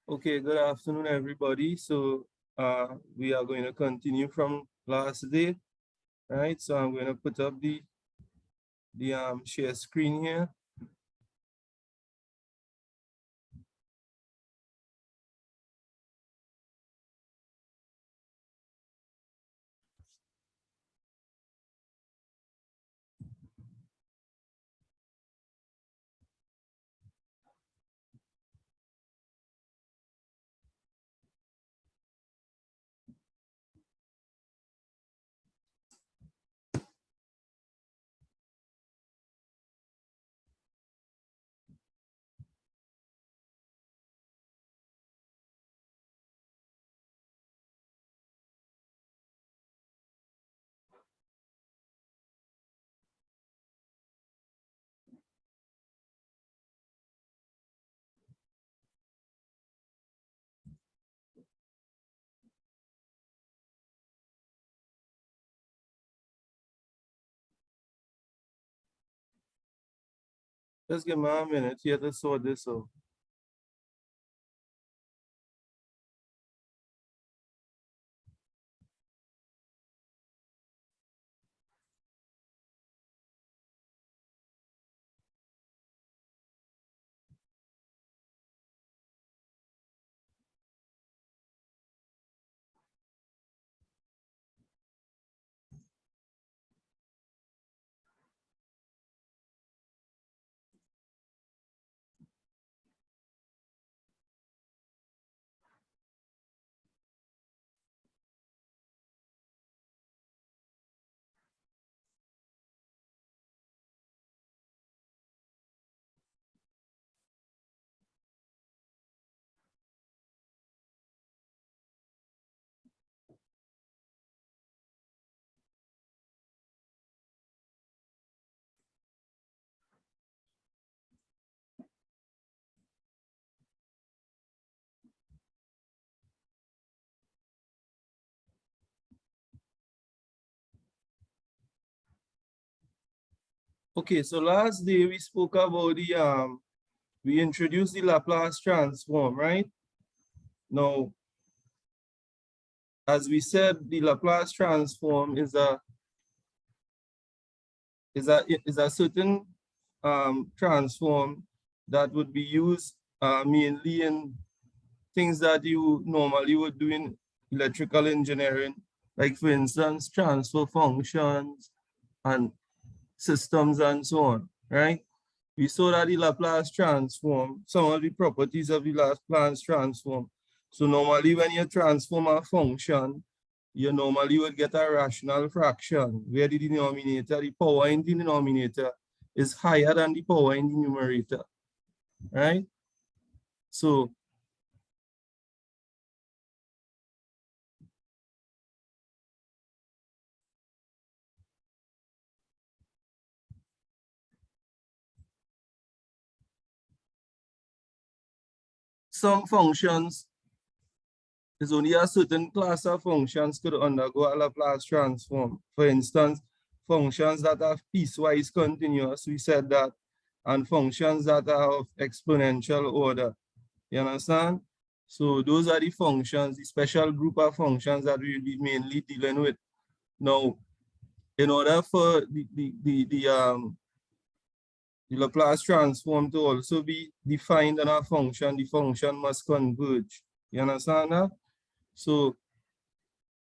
Okay, good afternoon, everybody. So we are going to continue from last day, right? So I'm going to put up the share screen here. Just give me a minute here to sort this out. Okay, so last day we spoke about we introduced the Laplace transform, right? Now, as we said, the Laplace transform is a certain transform that would be used mainly in things that you normally would do in electrical engineering, like for instance, transfer functions and systems and so on, right? We saw that the Laplace transform, some of the properties of the Laplace transform. So normally when you transform a function, you normally would get a rational fraction where the denominator, the power in the denominator is higher than the power in the numerator, right? So some functions is only a certain class of functions could undergo a Laplace transform. For instance, functions that are piecewise continuous, we said that, and functions that are of exponential order. You understand? So those are the functions, the special group of functions that we'll be mainly dealing with. Now, in order for the Laplace transform to also be defined in a function, the function must converge. You understand that? So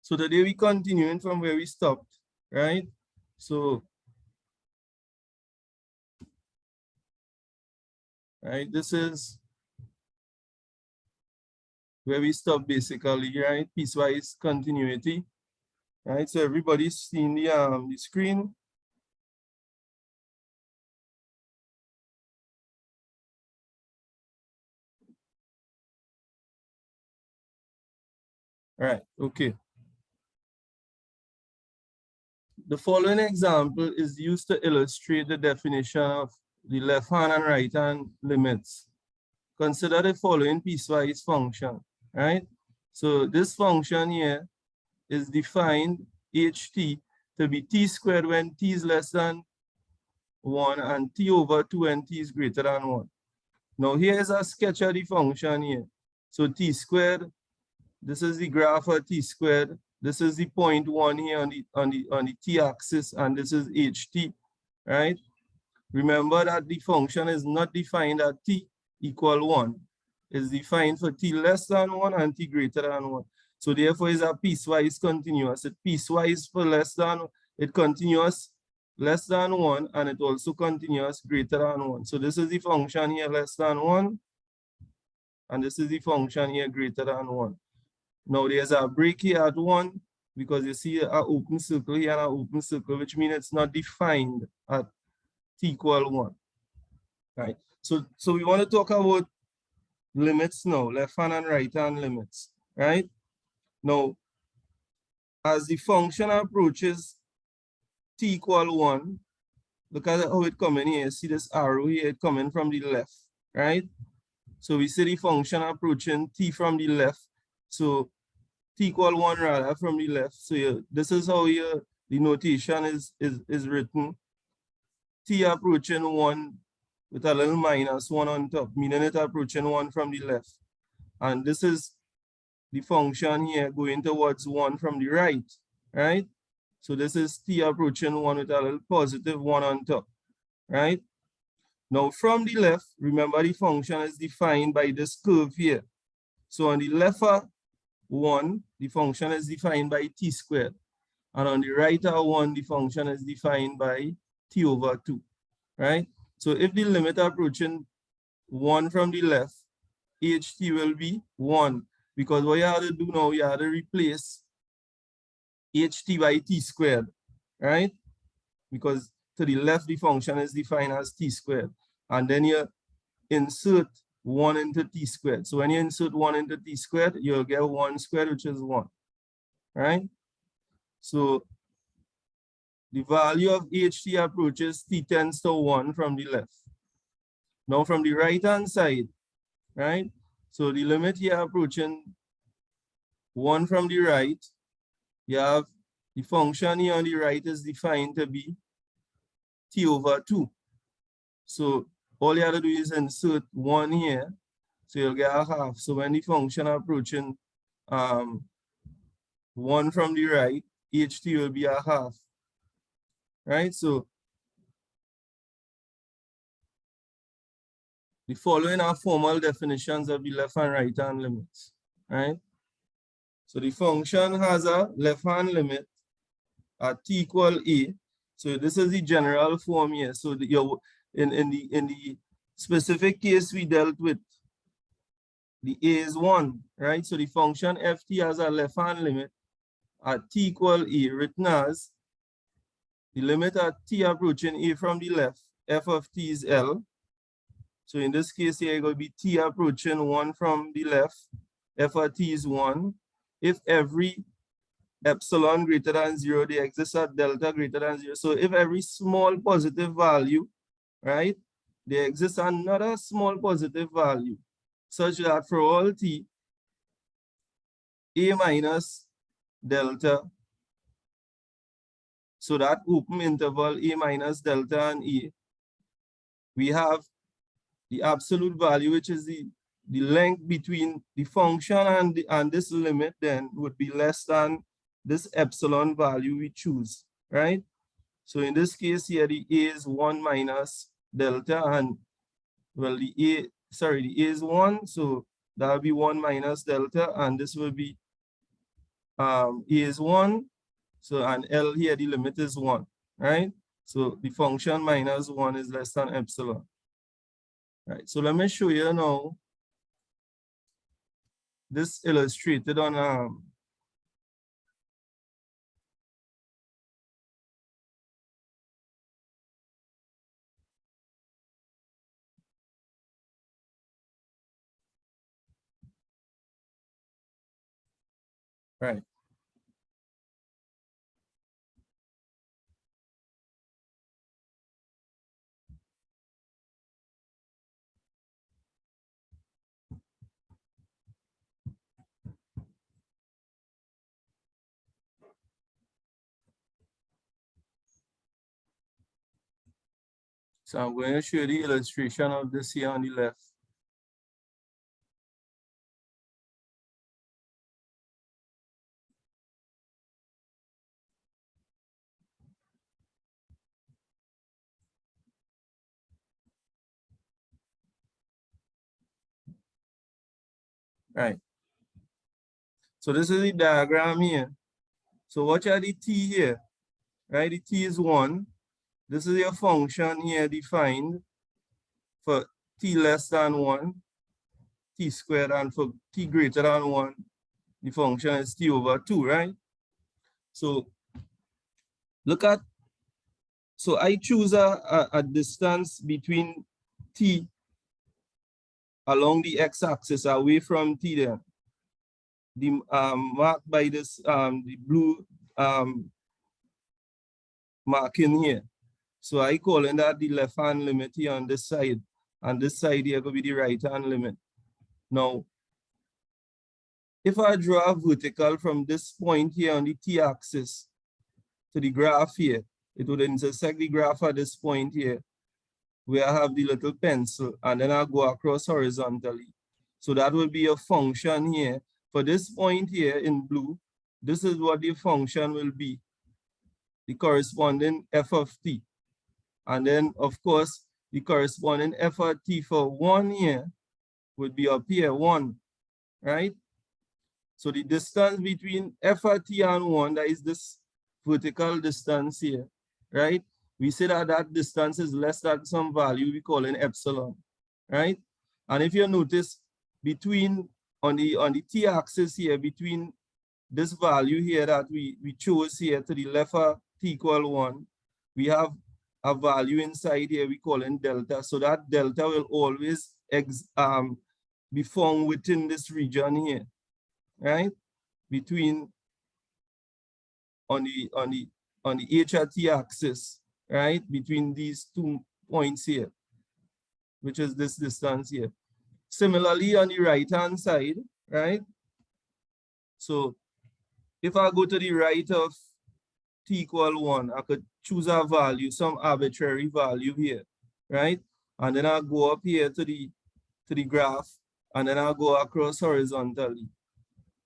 today we continuing from where we stopped, right? So, right, this is where we stop basically, right? Piecewise continuity, right? So everybody's seen the screen. Right, okay. The following example is used to illustrate the definition of the left hand and right hand limits. Consider the following piecewise function, right? So this function here is defined ht to be t squared when t is less than 1 and t over 2 when t is greater than 1. Now here is a sketch of the function here. So t squared, this is the graph of t squared. This is the point 1 here on the t-axis, and this is ht, right? Remember that the function is not defined at t equal 1. It's defined for t less than 1 and t greater than 1. So therefore, it's a piecewise continuous. It piecewise for less than, it continuous less than 1, and it also continuous greater than 1. So this is the function here less than 1, and this is the function here greater than 1. Now there's a break here at 1, because you see an open circle here and an open circle, which means it's not defined at t equal 1. Right. So we want to talk about limits now, left hand and right hand limits. Right. Now, as the function approaches t equal 1, look at how it coming here. See this arrow here, it coming from the left, right? So we see the function approaching t from the left. So t equal 1 rather from the left. So this is how the notation is written. T approaching 1 with a little minus 1 on top, meaning it approaching 1 from the left. And this is the function here going towards 1 from the right, right? So this is t approaching 1 with a little positive 1 on top, right? Now from the left, remember the function is defined by this curve here. So on the left of 1, the function is defined by t squared. And on the right of 1, the function is defined by t over 2, right? So if the limit approaching 1 from the left, ht will be 1. Because what you have to do now, you have to replace ht by t squared, right? Because to the left, the function is defined as t squared. And then you insert 1 into t squared. So when you insert 1 into t squared, you'll get 1 squared, which is 1, right? So the value of ht approaches t tends to 1 from the left. Now from the right-hand side, right? So the limit here approaching 1 from the right, you have the function here on the right is defined to be t over 2. So all you have to do is insert 1 here, so you'll get a half. So when the function approaching 1 from the right, ht will be a half, right? So the following are formal definitions of the left and right hand limits, right? So the function has a left hand limit at t equal a. So this is the general form here. So in the specific case we dealt with, the a is 1, right? So the function ft has a left hand limit at t equal a, written as the limit at t approaching a from the left, f of t is L. So in this case here, it will be t approaching 1 from the left, f of t is 1. If every epsilon greater than 0, they exist at delta greater than 0. So if every small positive value, right, there exists another small positive value, such that for all t, a minus delta, so that open interval a minus delta and a, we have the absolute value, which is the length between the function and this limit, then would be less than this epsilon value we choose, right? So in this case here, the a is 1 minus delta, and well, the a is 1, so that will be 1 minus delta, and this will be a is 1, so and L here, the limit is 1, right? So the function minus 1 is less than epsilon. Right, so let me show you now this illustrated on right. So I'm going to show you the illustration of this here on the left. right? So this is the diagram here. So watch out the t here, right? The t is 1. This is your function here defined for t less than 1, t squared, and for t greater than 1, the function is t over 2, right? So look at, so I choose a distance between t along the x-axis away from t there. The marked by this the blue marking here. So I calling that the left hand limit here on this side, and this side here will be the right hand limit. Now, if I draw a vertical from this point here on the t-axis to the graph here, it would intersect the graph at this point here, where I have the little pencil, and then I go across horizontally. So that will be a function here. For this point here in blue, this is what the function will be, the corresponding f of t. And then, of course, the corresponding f of t for 1 here would be up here, 1, right? So the distance between f of t and 1, that is this vertical distance here, right? We say that that distance is less than some value we call an epsilon, right? And if you notice, between on the t-axis here, between this value here that we chose here to the left of t equal 1, we have a value inside here we call in delta. So that delta will always be found within this region here, right? Between on the h at t axis, right? Between these 2 points here, which is this distance here. Similarly, on the right hand side, right? So if I go to the right of t equal 1, I could choose a value, some arbitrary value here, right? And then I'll go up here to the graph, and then I'll go across horizontally.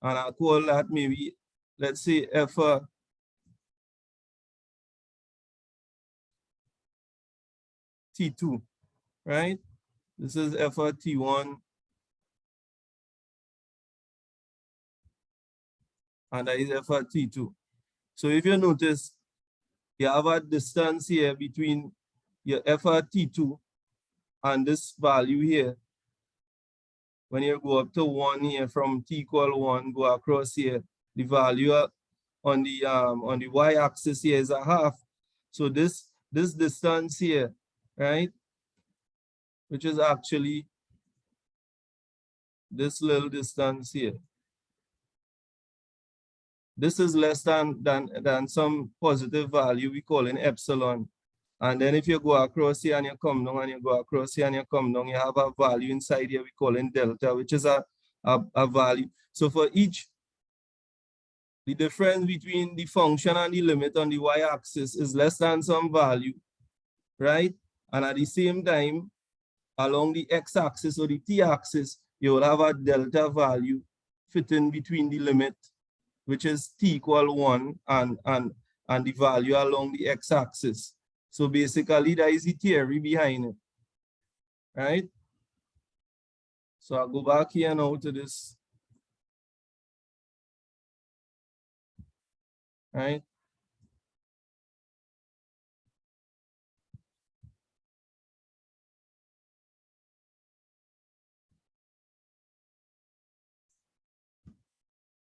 And I'll call that maybe, let's say f t2, right? This is f of t1, and that is f of t2. So if you notice, you have a distance here between your f of t2 and this value here. When you go up to 1 here, from t equal 1, go across here, the value on the y-axis here is a half. So this distance here, right, which is actually this little distance here, this is less than some positive value we call an epsilon. And then if you go across here and you come down, and you go across here and you come down, you have a value inside here we call in delta, which is a value. So for each, the difference between the function and the limit on the y-axis is less than some value, right? And at the same time, along the x-axis or the t-axis, you will have a delta value fitting between the limit, which is t equal 1, and the value along the x-axis. So basically, that is the theory behind it, right? So I'll go back here now to this, right?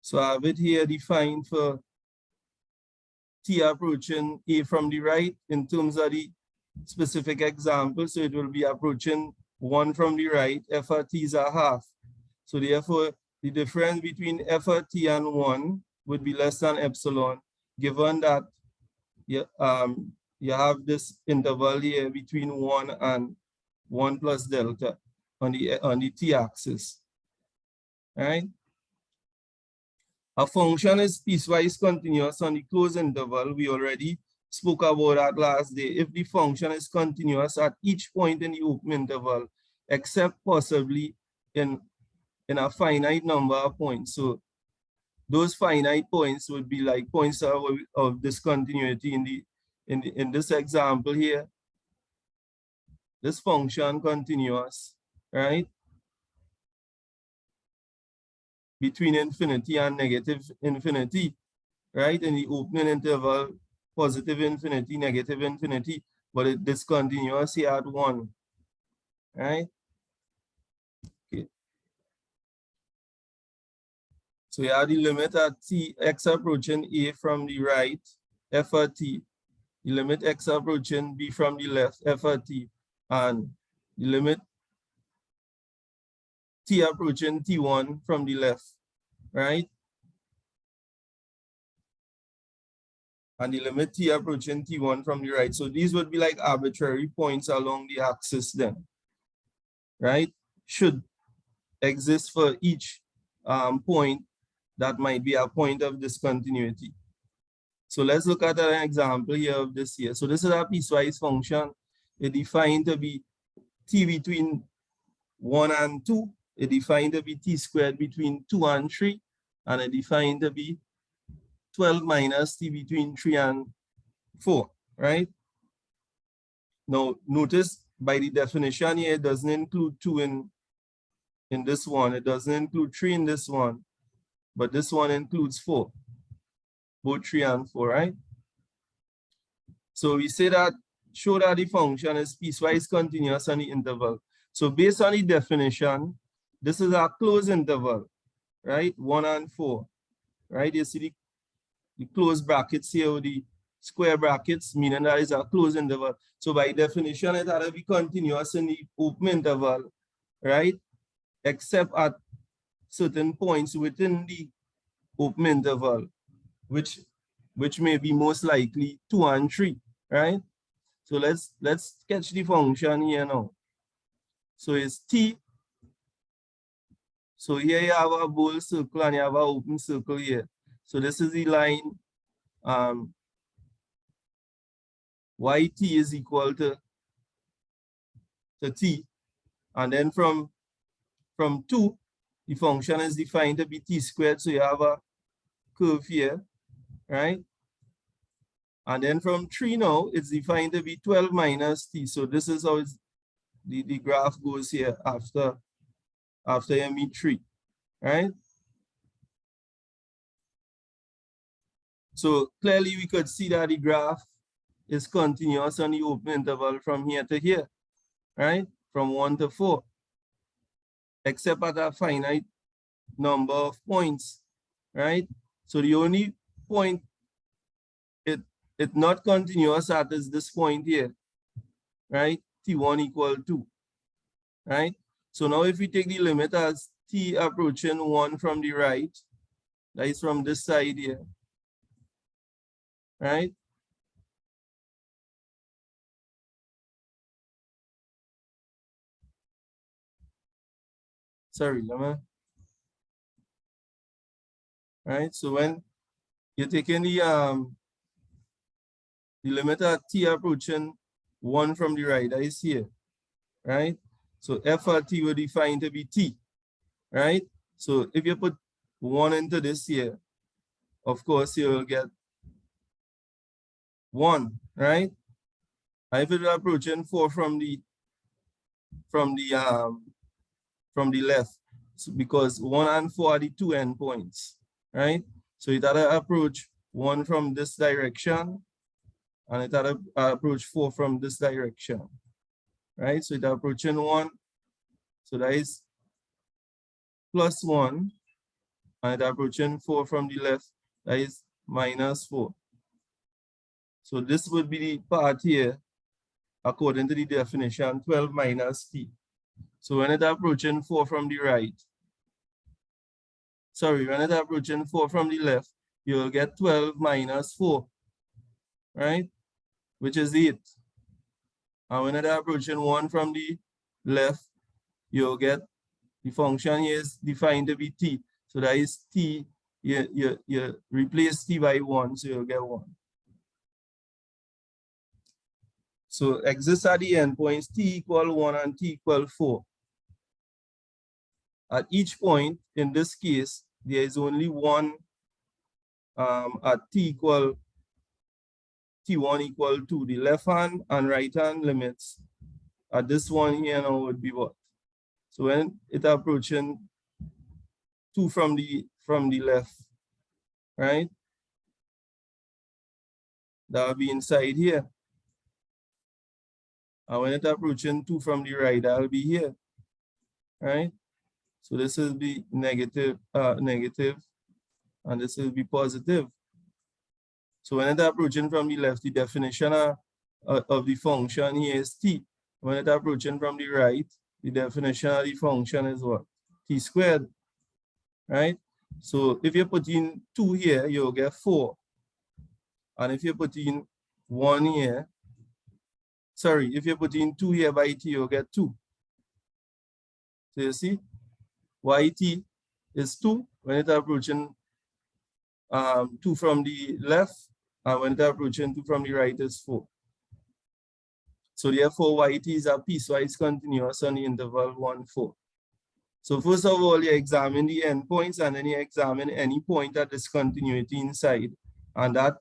So I have it here defined for t approaching a from the right in terms of the specific example. So it will be approaching 1 from the right, f of t is a half. So therefore, the difference between f of t and 1 would be less than epsilon, given that you have this interval here between 1 and 1 plus delta on the t-axis, right? A function is piecewise continuous on the closed interval. We already spoke about that last day. If the function is continuous at each point in the open interval, except possibly in a finite number of points. So those finite points would be like points of discontinuity in this example here. This function continuous, right? between infinity and negative infinity, right? In the opening interval, positive infinity, negative infinity, but it discontinuous here at 1, right? Okay. So you have the limit at t, x approaching a from the right, f at t, the limit x approaching b from the left, f at t, and the limit t approaching t1 from the left, right? And the limit t approaching t1 from the right. So these would be like arbitrary points along the axis then, right? Should exist for each point that might be a point of discontinuity. So let's look at an example here of this here. So this is a piecewise function. It defined to be t between 1 and 2. It defined to be t squared between 2 and 3. And it defined to be 12 minus t between 3 and 4, right? Now, notice by the definition here, it doesn't include 2 in this one. It doesn't include 3 in this one. But this one includes 4. Both 3 and 4, right? So we say that, show that the function is piecewise continuous on the interval. So based on the definition, this is a closed interval, right? 1 and 4, right? You see the closed brackets here with the square brackets, meaning that is a closed interval. So by definition, it had to be continuous in the open interval, right? Except at certain points within the open interval, which may be most likely 2 and 3, right? So let's sketch the function here now. So it's t. So here you have a bold circle and you have an open circle here. So this is the line yt is equal to t. And then from 2, the function is defined to be t squared. So you have a curve here, right? And then from 3 now, it's defined to be 12 minus t. So this is how the graph goes here after you meet 3, right? So clearly we could see that the graph is continuous on the open interval from here to here, right? From 1 to 4, except at a finite number of points, right? So the only point it's not continuous at is this point here, right? t1 equal 2, right? So now if we take the limit as t approaching 1 from the right, that is from this side here, right? Sorry, Lama. Right? So when you're taking the limit at t approaching 1 from the right, that is here, right? So f at t will define to be t, right? So if you put 1 into this here, of course you will get 1, right? And if it's approaching 4 from the left, so because 1 and 4 are the 2 endpoints, right? So it had to approach 1 from this direction, and it had to approach 4 from this direction, right? So it's approaching 1, so that is plus 1, and it's approaching 4 from the left, that is minus 4. So this would be the part here, according to the definition, 12 minus t. So when it's approaching 4 from the right, sorry, when it's approaching 4 from the left, you'll get 12 minus 4, right? Which is 8. And when it's approaching 1 from the left, you'll get the function here is defined to be t. So that is t, you replace t by 1, so you'll get 1. So exists at the endpoints t equal 1 and t equal 4. At each point, in this case, there is only one at t1 equal 2. The left hand and right hand limits at this one here now would be what? So when it approaching 2 from the left, right? That will be inside here. And when it's approaching 2 from the right, that will be here, right? So this will be negative, and this will be positive. So when it's approaching from the left, the definition of the function here is t. When it's approaching from the right, the definition of the function is what? T squared, right? So if you put in 2 here, you'll get 4. And if you put in 1 here, sorry, if you put in 2 here by t, you'll get 2. So you see, yt is 2 when it's approaching 2 from the left, and when it's approaching 2 from the right is 4. So therefore, yt is a piecewise continuous on the interval 1, 4. So first of all, you examine the endpoints, and then you examine any point at discontinuity inside. And that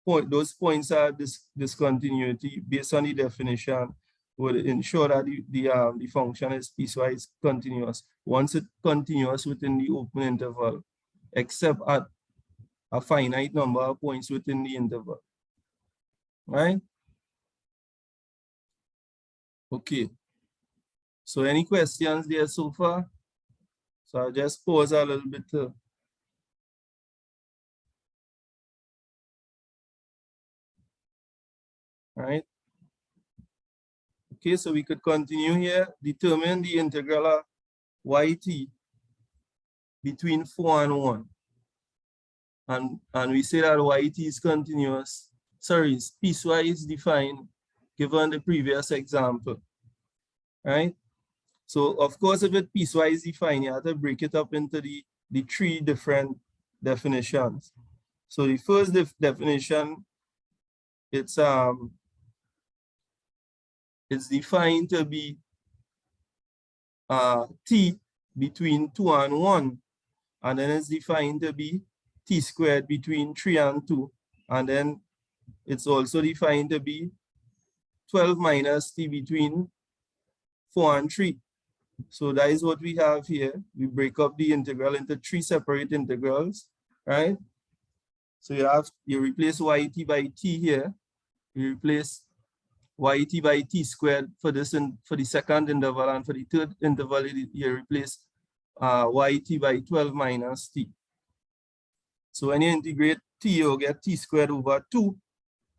point, those points are discontinuity based on the definition would ensure that the function is piecewise continuous once it's continuous within the open interval, except at a finite number of points within the interval, right? Okay. So any questions there so far? So I'll just pause a little bit. Right? Okay, so we could continue here. Determine the integral of yt between 4 and 1. And we say that yt is continuous, sorry, is piecewise defined given the previous example, right? So of course, if it's piecewise defined, you have to break it up into the 3 different definitions. So the first definition, it's defined to be t between 2 and 1, and then it's defined to be t squared between 3 and 2, and then it's also defined to be 12 minus t between 4 and 3. So that is what we have here. We break up the integral into 3 separate integrals, right? So you replace yt by t here. You replace yt by t squared for for the second interval, and for the third interval you replace yt by 12 minus t. So when you integrate t, you'll get t squared over 2,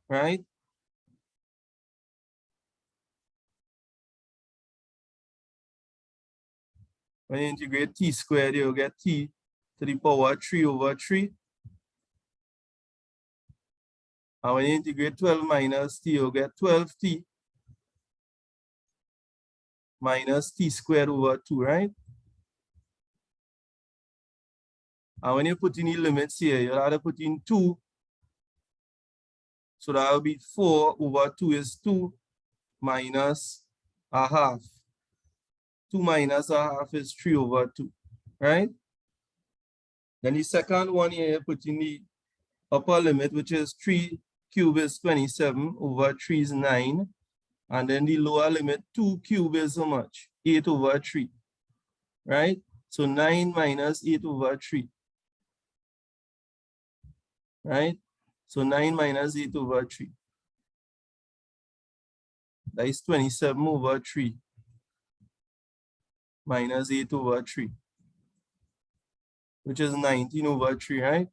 right? When you integrate t squared, you'll get t to the power 3 over 3. And when you integrate 12 minus t, you'll get 12t minus t squared over 2, right? And when you put in the limits here, you'll have to put in 2. So that will be 4 over 2 is 2 minus a half. 2 minus a half is 3 over 2, right? Then the second one here, you put in the upper limit, which is 3 cube is 27 over 3 is 9. And then the lower limit, 2 cube is how much? 8 over 3, right? So 9 minus 8 over 3, right? So 9 minus 8 over 3. That is 27 over 3 minus 8 over 3, which is 19 over 3, right?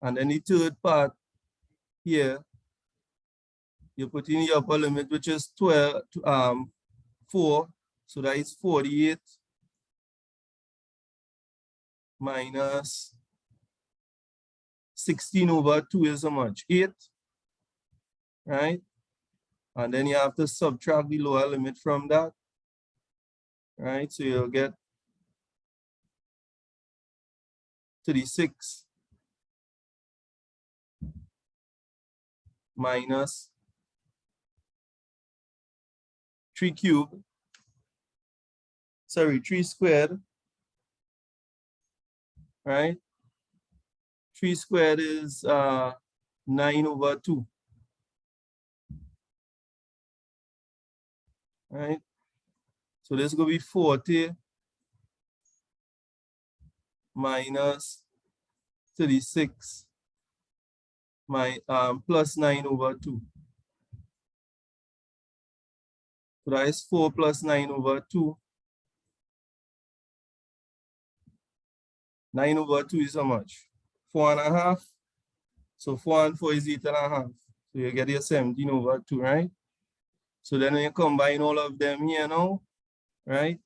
And then the third part here, you put in the upper limit, which is 4. So that is 48 minus 16 over 2 is how much? 8, right? And then you have to subtract the lower limit from that, right? So you'll get 36 minus 3 cubed, sorry, 3 squared, right? 3 squared is 9 over 2, right? So this is going to be 40 minus 36 plus 9 over 2. So that is 4 plus 9 over 2. 9 over 2 is how much? 4.5. So 4 and 4 is 8.5. So you get your 17 over 2, right? So then when you combine all of them here now, right?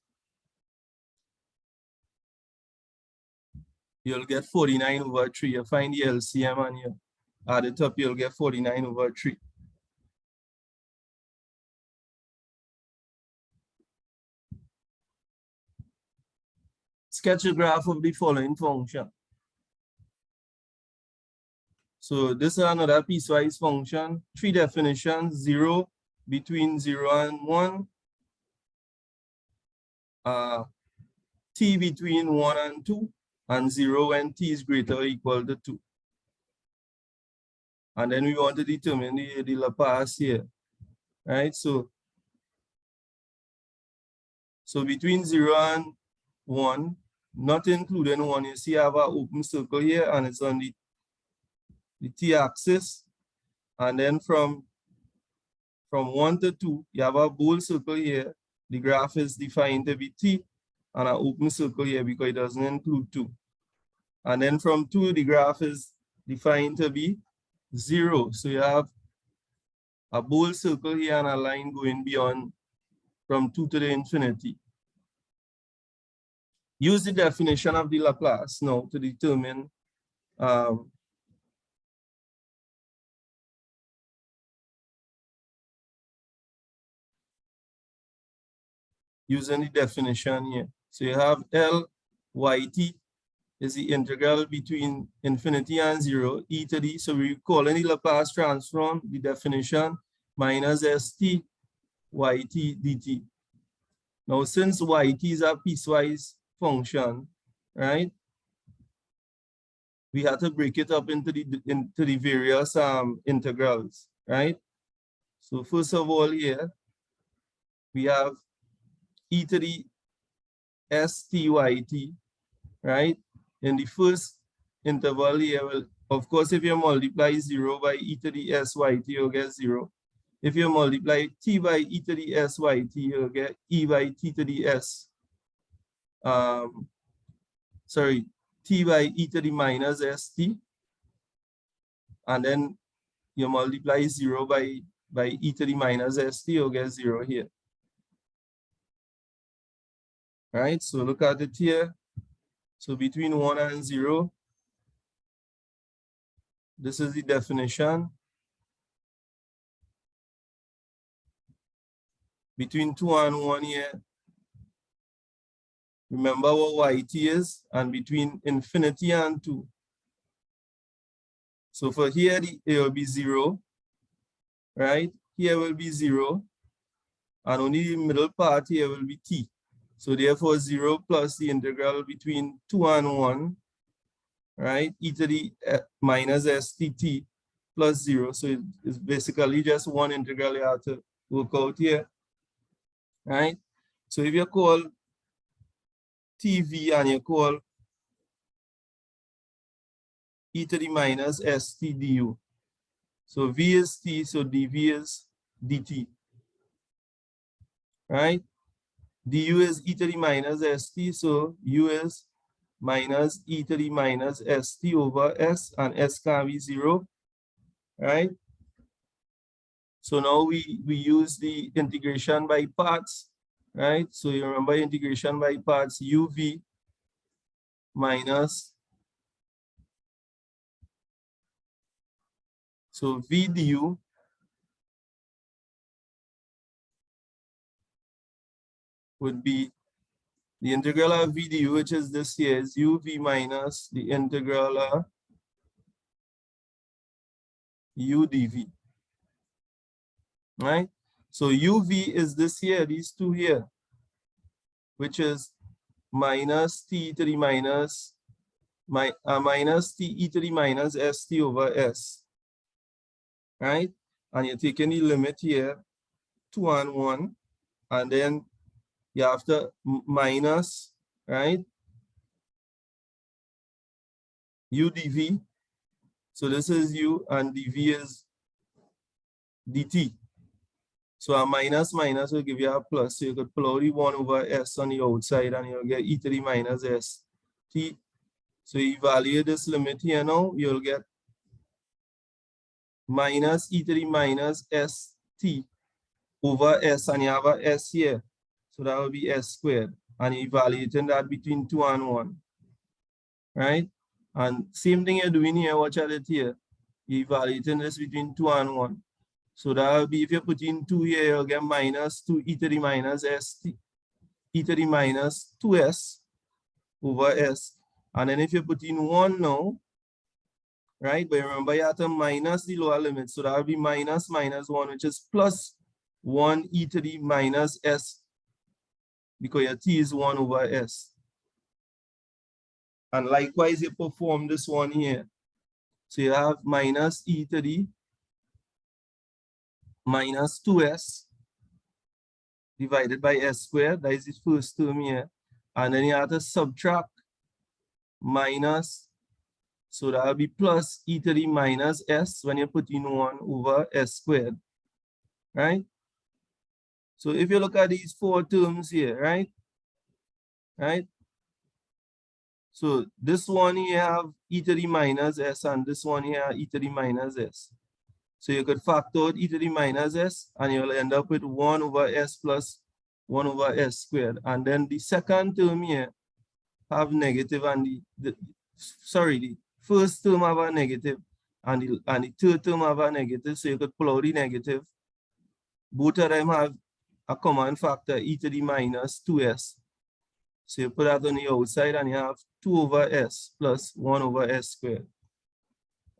You'll get 49 over 3. You find the LCM and you add it up, you'll get 49 over 3. Sketch a graph of the following function. So this is another piecewise function. 3 definitions: 0, between 0 and 1, t between 1 and 2, and 0 when t is greater or equal to 2. And then we want to determine the Laplace here, right? So between 0 and 1, not including 1, you see I have an open circle here and it's on the t-axis. And then from 1 to 2, you have a bold circle here. The graph is defined to be t, and an open circle here because it doesn't include 2. And then from 2, the graph is defined to be 0. So you have a bold circle here and a line going beyond from 2 to the infinity. Use the definition of the Laplace now to determine using the definition here. So you have L yt is the integral between infinity and 0, e to the, so we call any Laplace transform, the definition, minus st yt dt. Now, since yt is a piecewise function, right, we have to break it up into the various integrals, right? So first of all here, we have e to the styt, right? In the first interval here, well, of course, if you multiply 0 by e to the syt, you'll get 0. If you multiply t by e to the syt, you'll get e by t to the s. T by e to the minus st. And then you multiply 0 by e to the minus st, you'll get 0 here. Right, so look at it here. So between 1 and 0, this is the definition. Between 2 and 1 here, remember what yt is, and between infinity and 2. So for here, it will be 0, right? Here will be 0, and only the middle part here will be t. So therefore 0 plus the integral between 2 and 1, right? E to the minus stt plus 0. So it's basically just one integral you have to work out here, right? So if you call tv and you call e to the minus st du. So v is t, so dv is dt, right? Du is e to the minus st, so u is minus e to the minus st over s, and s can be 0, right? So now we use the integration by parts, right? So you remember integration by parts, uv minus, so v du would be the integral of v du, which is this here, is uv minus the integral of u dv, right? So uv is this here, these two here, which is minus t to the minus t e to the minus st over s, right? And you're taking the limit here, 2 and 1, and then you have to minus, right? u dv. So this is u and dv is dt. So a minus minus will give you a plus. So you could pull out the 1 over s on the outside and you'll get e to the minus s t. So you evaluate this limit here now, you'll get minus e to the minus s t over s, and you have a s here. So that will be s squared. And you're evaluating that between 2 and 1. Right? And same thing you're doing here, watch at it here. You're evaluating this between 2 and 1. So that will be, if you put in 2 here, you'll get minus 2 e to the minus s t, e to the minus 2s over s. And then if you put in 1 now, right? But remember you have to minus the lower limit. So that will be minus minus 1, which is plus 1 e to the minus s, because your t is 1 over s. And likewise, you perform this one here. So you have minus e to the minus 2s divided by s squared. That is the first term here. And then you have to subtract minus, so that will be plus e to the minus s when you put in 1 over s squared, right? So if you look at these 4 terms here, right? Right? So this one here have e to the minus s, and this one here e to the minus s. So you could factor out e to the minus s, and you'll end up with 1 over s plus 1 over s squared. And then the second term here have negative, and the first term have a negative, and the third term have a negative. So you could pull out the negative. Both of them have a common factor, e to the minus 2s. So you put that on the outside and you have 2 over s plus 1 over s squared,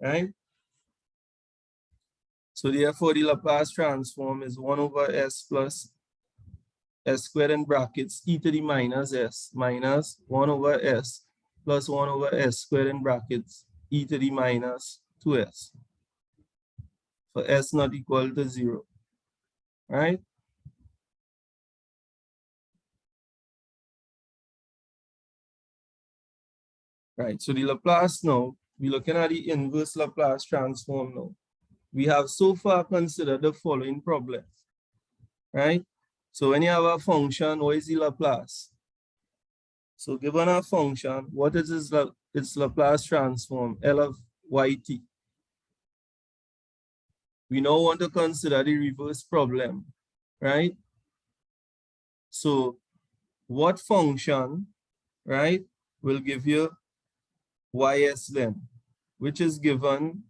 right? So therefore the Laplace transform is 1 over s plus s squared in brackets e to the minus s minus 1 over s plus 1 over s squared in brackets e to the minus 2s for s not equal to 0, right? Right, so the Laplace now, we're looking at the inverse Laplace transform now. We have so far considered the following problems, right? So when you have a function, what is the Laplace? So given a function, what is its Laplace transform, L of yt? We now want to consider the reverse problem, right? So what function, right, will give you ys then, which is given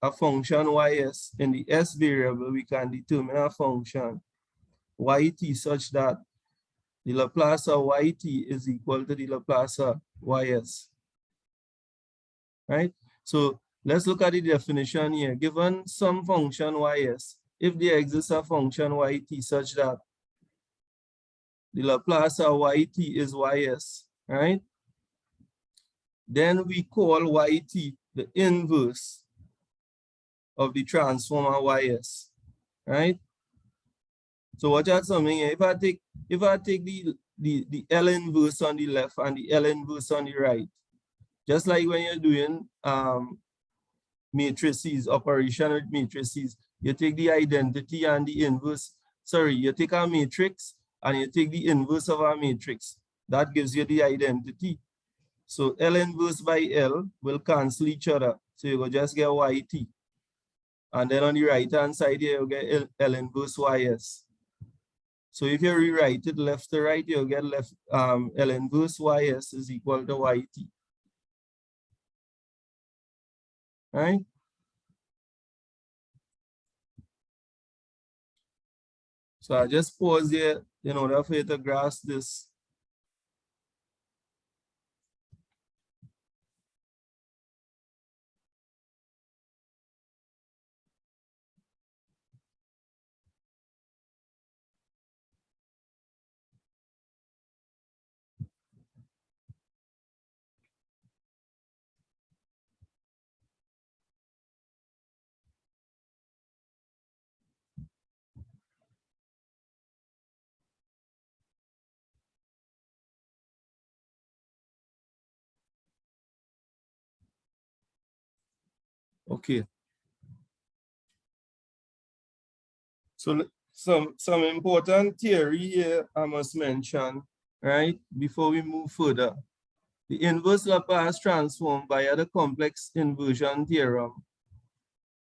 a function ys in the s variable, we can determine a function yt such that the Laplace of yt is equal to the Laplace of ys, right? So let's look at the definition here. Given some function ys, if there exists a function yt such that the Laplace of yt is ys, right? Then we call yt the inverse of the transform of ys, right? So watch out something here. If I take the L inverse on the left and the L inverse on the right, just like when you're doing matrices, operation with matrices, you take the identity and the inverse. Sorry, you take a matrix and you take the inverse of a matrix. That gives you the identity. So L inverse by L will cancel each other. So you will just get yt. And then on the right hand side here, you get L inverse ys. So if you rewrite it left to right, you'll get L inverse ys is equal to yt. Right? So I just pause here in order for you to grasp this. Okay. So some important theory here I must mention, right, before we move further. The inverse Laplace transform via the complex inversion theorem,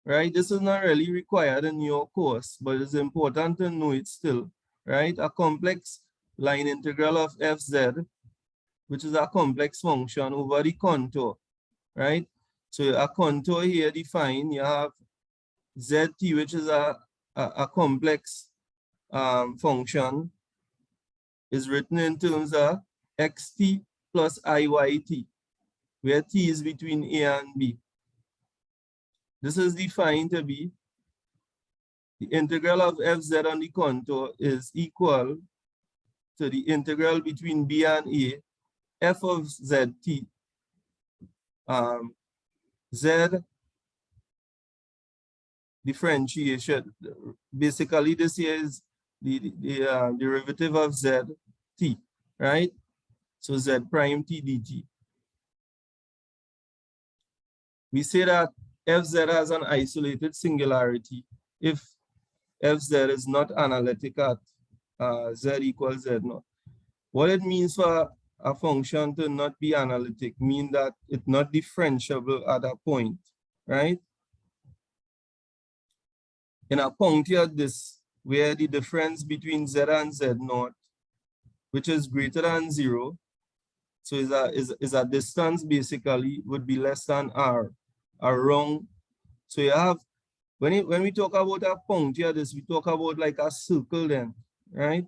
right? This is not really required in your course, but it's important to know it still, right? A complex line integral of fz, which is a complex function over the contour, right? So a contour here defined, you have zt, which is a complex function, is written in terms of xt plus iyt, where t is between a and b. This is defined to be the integral of fz on the contour is equal to the integral between b and a, f of zt, z differentiation. Basically, this here is the derivative of z t, right? So z prime t dt. We say that fz has an isolated singularity if fz is not analytic at z equals z0. What it means for a function to not be analytic means that it's not differentiable at a point, right? In a puncture this, where the difference between z and z0, which is greater than 0, so is a distance basically would be less than r, around. So you have, when we talk about a puncture this, we talk about like a circle then, right?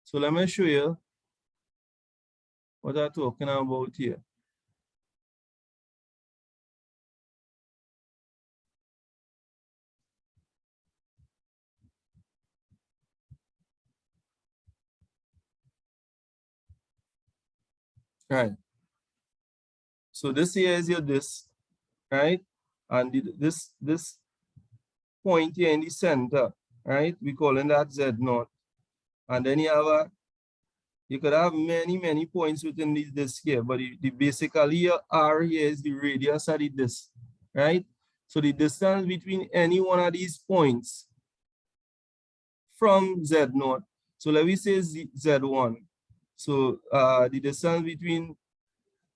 So let me show you what I'm talking about here. Right. So this here is your disk, right? And this point here in the center, right? We calling that Z0. And then you could have many points within this disk here, but basically your R here is the radius of the disk, right? So the distance between any one of these points from Z0, so let me say Z1. So the distance between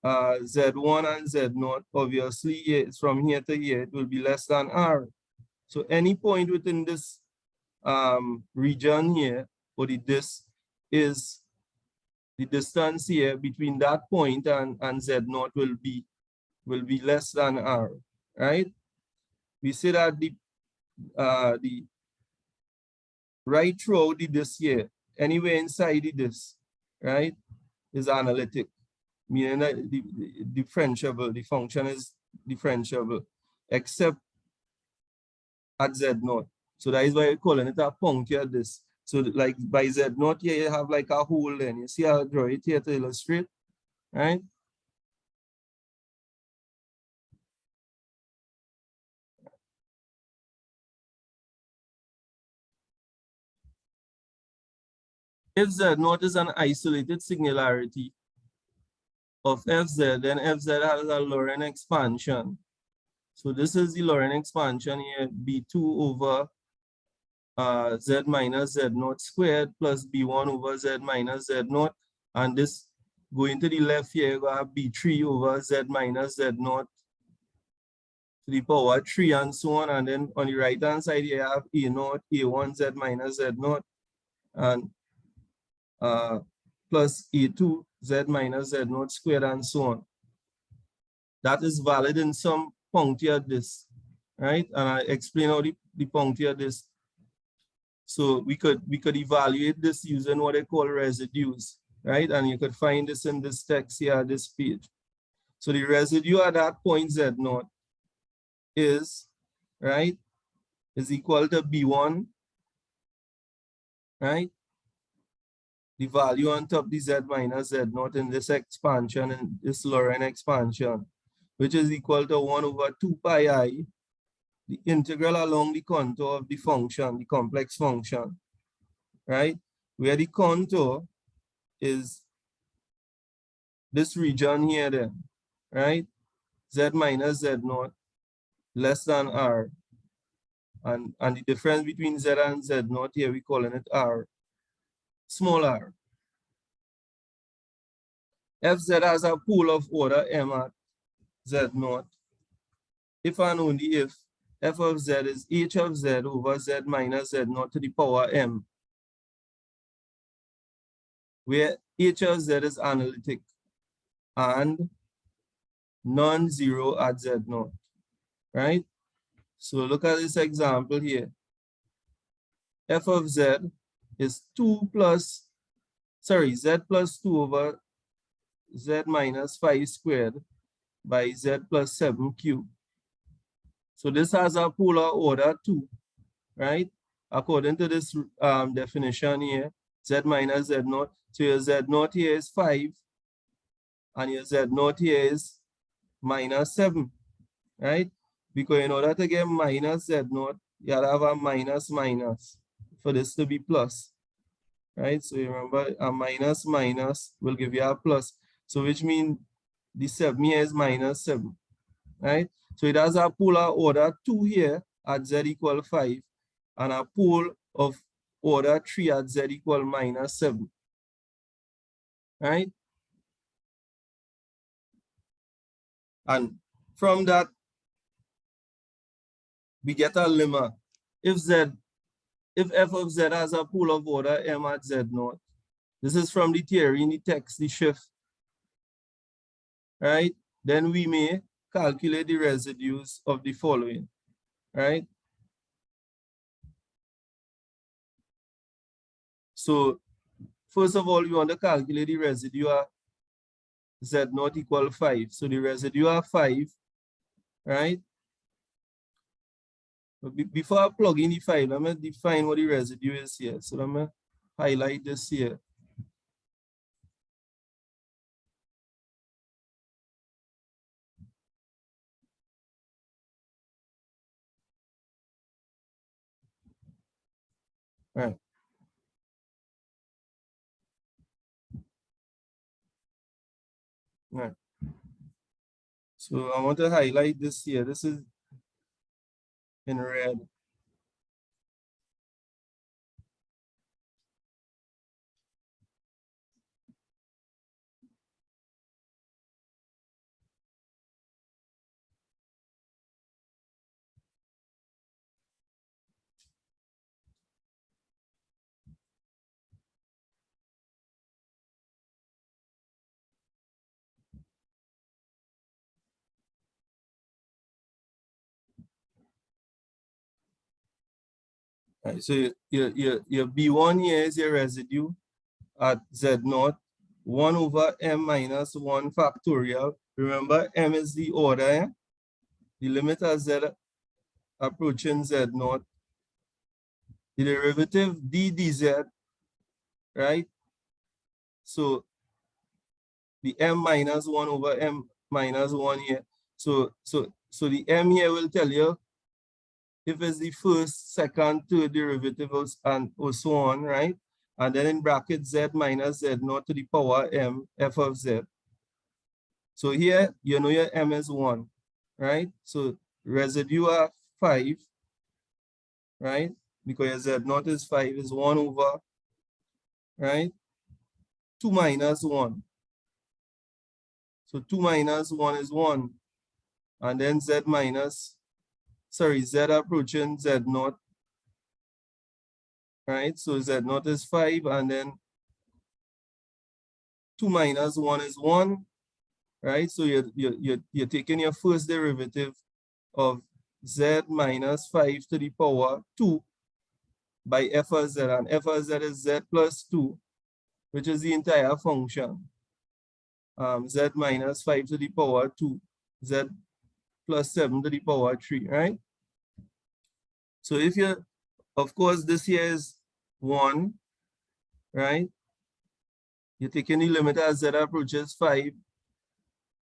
Z1 and Z0, obviously it's from here to here, it will be less than R. So any point within this region here, or the disk, is the distance here between that point and Z0 will be less than R, right? We say that the right throughout the disk here, anywhere inside the disk, right, is analytic, meaning that the differentiable, the function is differentiable, except at Z0. So that is why we're calling it a puncture disk. So like by Z0 here, you have like a hole then. You see how I draw it here to illustrate, right? If Z0 is an isolated singularity of Fz, then Fz has a Laurent expansion. So this is the Laurent expansion here, B2 over Z minus Z0 squared plus B1 over Z minus Z0. And this going to the left here, you have B3 over Z minus Z0 to the power 3 and so on. And then on the right hand side, you have A0, A1 Z minus Z0 and plus A2 Z minus Z0 squared and so on. That is valid in some puncture disk, right? And I explain how the puncture disk. So we could evaluate this using what they call residues, right? And you could find this in this text here, this page. So the residue at that point Z0 is, right, is equal to B1, right? The value on top the Z minus Z0 in this expansion, in this Laurent expansion, which is equal to 1 over 2 pi I, the integral along the contour of the function, the complex function, right? Where the contour is this region here then, right? Z minus Z0, less than r. And the difference between z and z naught here, we're calling it r, small r. Fz has a pool of order m at z naught. If and only if f of z is h of z over z minus z naught to the power m, where h of z is analytic and non-zero at z naught, right? So look at this example here. F of z is z plus 2 over z minus 5 squared by z plus 7 cubed. So this has a polar order 2, right? According to this definition here, z minus z naught. So your z naught here is 5, and your z naught here is minus 7, right? Because in order to get minus z naught, you have to have a minus minus for this to be plus, right? So you remember a minus minus will give you a plus. So which means the 7 here is minus 7, right? So it has a polar order 2 here at z equal 5 and a pole of order 3 at z equal minus 7, right? And from that, we get a lemma. If f of z has a pole of order m at z naught, this is from the theory in the text, the shift, right? Then we may calculate the residues of the following, right? So first of all, we want to calculate the residue of z naught equal 5. So the residue of 5, right? Before I plug in the 5, I'm going to define what the residue is here. So I'm going to highlight this here. Right. Right. So I want to highlight this here. This is in red. Right. So your B1 here is your residue at Z naught, 1 over m minus 1 factorial. Remember, m is the order, eh? The limit of Z approaching Z naught. The derivative d dz, right? So the m minus 1 over m minus 1 here. So the m here will tell you if it's the first, second, third derivatives and so on, right? And then in bracket z minus z naught to the power m f of z. So here, you know your m is 1, right? So residue of 5, right? Because your z naught is 5 is 1 over, right? 2 minus 1. So 2 minus 1 is 1. And then z approaching z naught, right? So z naught is 5, and then 2 minus 1 is 1, right? So you're taking your first derivative of z minus 5 to the power 2 by f of z, and f of z is z plus 2, which is the entire function. Z minus 5 to the power 2, z plus 7 to the power 3, right? So if you, of course, this here is 1, right? You're taking the limit as z approaches 5,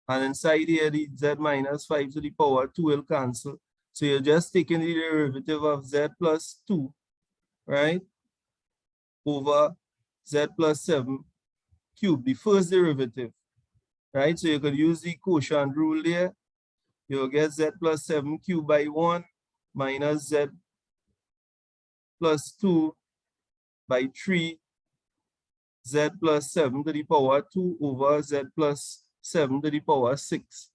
and inside here, the z minus 5 to the power 2 will cancel. So you're just taking the derivative of z plus 2, right, over z plus 7 cubed, the first derivative, right? So you could use the quotient rule there. you'll get z plus 7 cubed by 1 minus z plus 2 by 3, z plus 7 to the power 2 over z plus 7 to the power 6,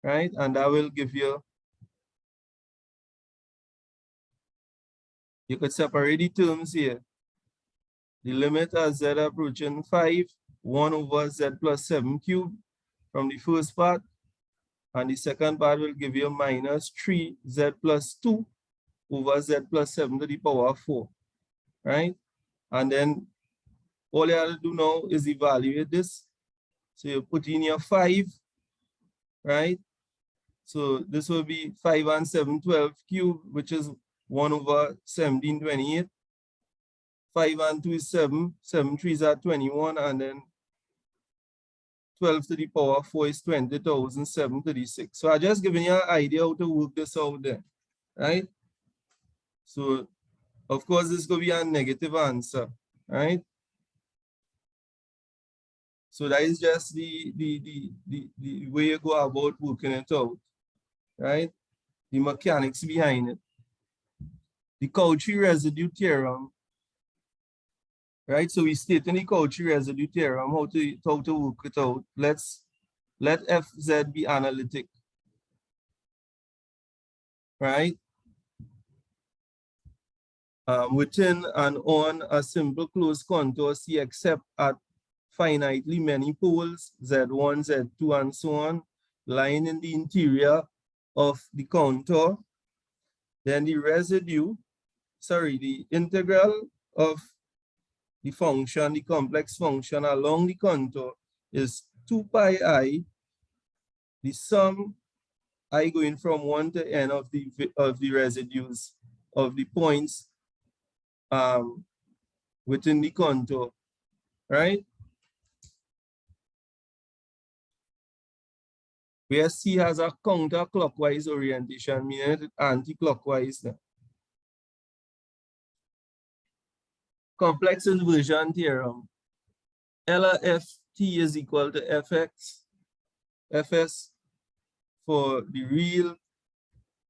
right? And that will give you, you could separate the terms here. The limit as z approaching 5, 1 over z plus 7 cubed from the first part, and the second part will give you minus 3 z plus 2 over z plus 7 to the power 4, right? And then all you have to do now is evaluate this. So you put in your 5, right? So this will be 5 and 7, 12 cubed, which is 1 over 1728. 5 and 2 is 7, 7 3s are 21, and then 12 to the power 4 is 20,736. So I just giving you an idea how to work this out there, right? So of course this could be a negative answer, right? So that is just the way you go about working it out, right? The mechanics behind it. The Cauchy residue theorem, right? So we state in the Cauchy residue theorem how to work it out. Let Fz be analytic, right? Within and on a simple closed contour C except at finitely many poles, Z1, Z2, and so on, lying in the interior of the contour, then the residue, the integral of the function, the complex function along the contour is 2 pi I, the sum I going from 1 to n of the residues of the points within the contour, right? Where C has a counterclockwise orientation, meaning it's anti-clockwise. Complex inversion theorem. LFT is equal to Fx, Fs for the real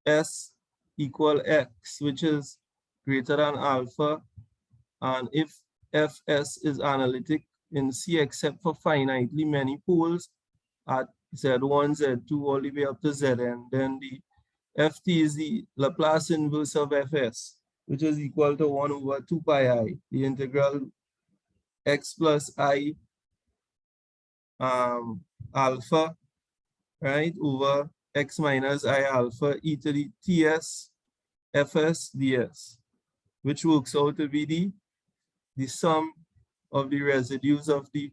S equal X, which is greater than alpha. And if Fs is analytic in C except for finitely many poles at Z1, Z2, all the way up to Zn, then the Ft is the Laplace inverse of Fs, which is equal to 1 over 2 pi I, the integral x plus I alpha, right, over x minus I alpha e to the Ts Fs ds, which works out to be the sum of the residues of the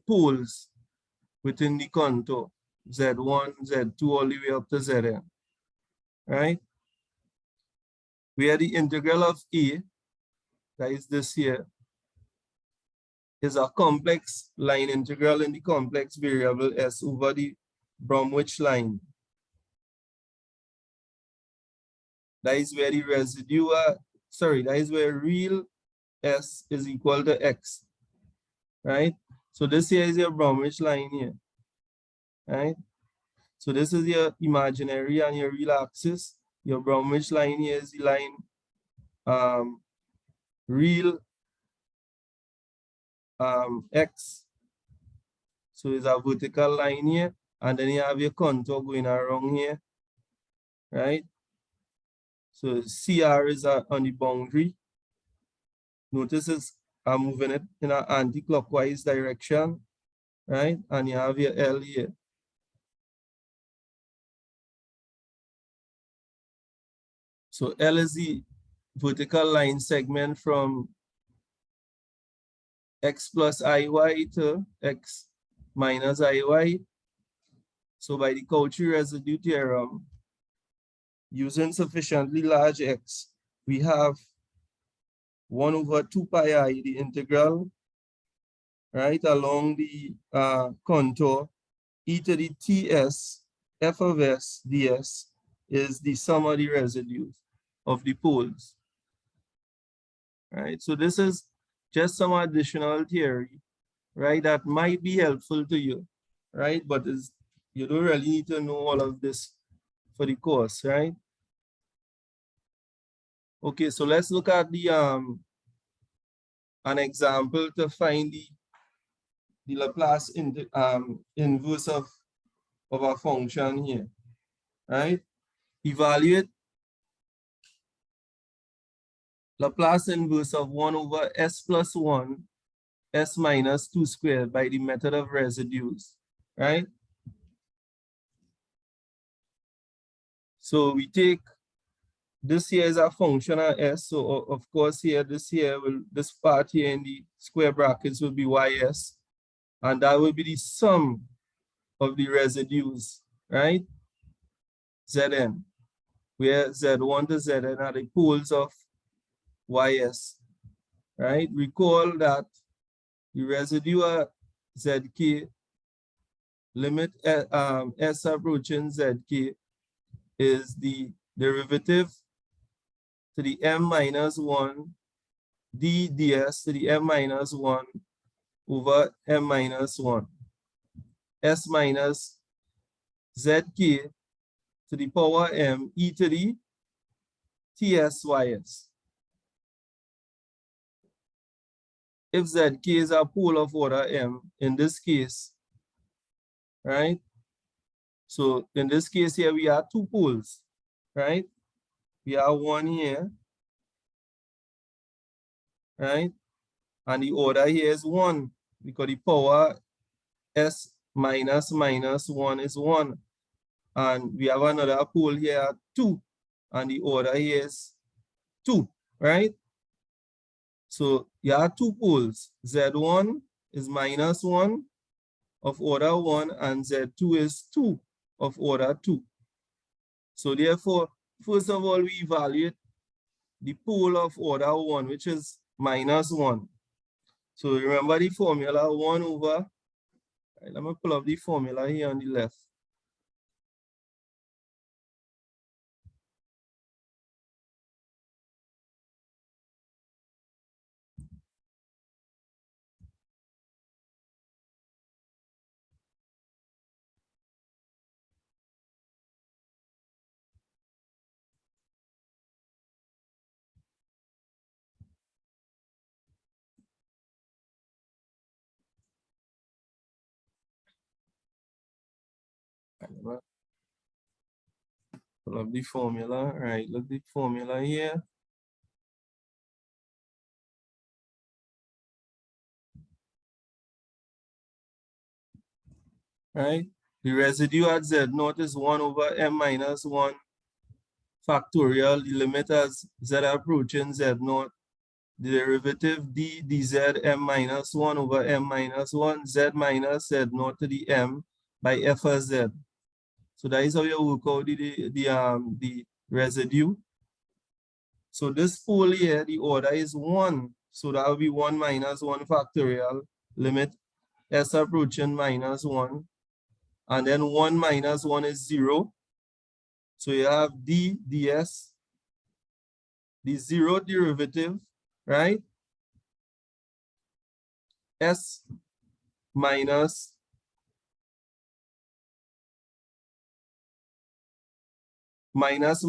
poles within the contour, Z1, Z2, all the way up to Zn, right? Where the integral of A, that is this here, is a complex line integral in the complex variable S over the Bromwich line. That is where the residue, that is where real S is equal to X, right? So this here is your Bromwich line here, right? So this is your imaginary and your real axis. Your Bromwich line here is the line real X. So it's a vertical line here, and then you have your contour going around here, right? So CR is on the boundary. Notice I'm moving it in an anti-clockwise direction, right? And you have your L here. So L is the vertical line segment from X plus IY to X minus IY. So by the Cauchy residue theorem, using sufficiently large X, we have 1 over 2 pi I, the integral, right, along the contour, e to the Ts f of s ds is the sum of the residues of the poles, right? So this is just some additional theory, right, that might be helpful to you, right? But you don't really need to know all of this for the course, right? Okay, so let's look at the an example to find the Laplace inverse of a function here, right? Evaluate Laplace inverse of 1 over s plus 1, s minus 2 squared by the method of residues, right? So we take this here is a function of s, so of course here, this part here in the square brackets will be ys, and that will be the sum of the residues, right? Zn, where z1 to zn are the poles of ys, right? Recall that the residue of zk, limit s approaching zk, is the derivative to the m minus 1 d ds to the m minus 1 over m minus 1 s minus zk to the power m e to the tsys. If zk is a pole of order m, in this case, right? So in this case here, we have two poles, right? We have one here, right? And the order here is 1, because the power s minus minus 1 is 1. And we have another pole here, 2, and the order here is 2, right? So you have two poles. Z1 is minus 1 of order 1, and Z2 is 2 of order 2. So therefore, first of all, we evaluate the pole of order 1, which is minus 1. So remember the formula 1 over, right, let me pull up the formula here on the left. Pull up the formula, right? Look the formula here. Right? The residue at Z0 is 1 over m minus 1 factorial. The limit as Z approaching Z0. The derivative d dz m minus 1 over m minus 1 z minus Z0 to the m by f of z. So that is how you work out the residue. So this pole here, the order is 1. So that will be 1 minus 1 factorial, limit s approaching minus 1. And then 1 minus 1 is 0. So you have d ds, the 0 derivative, right? S minus minus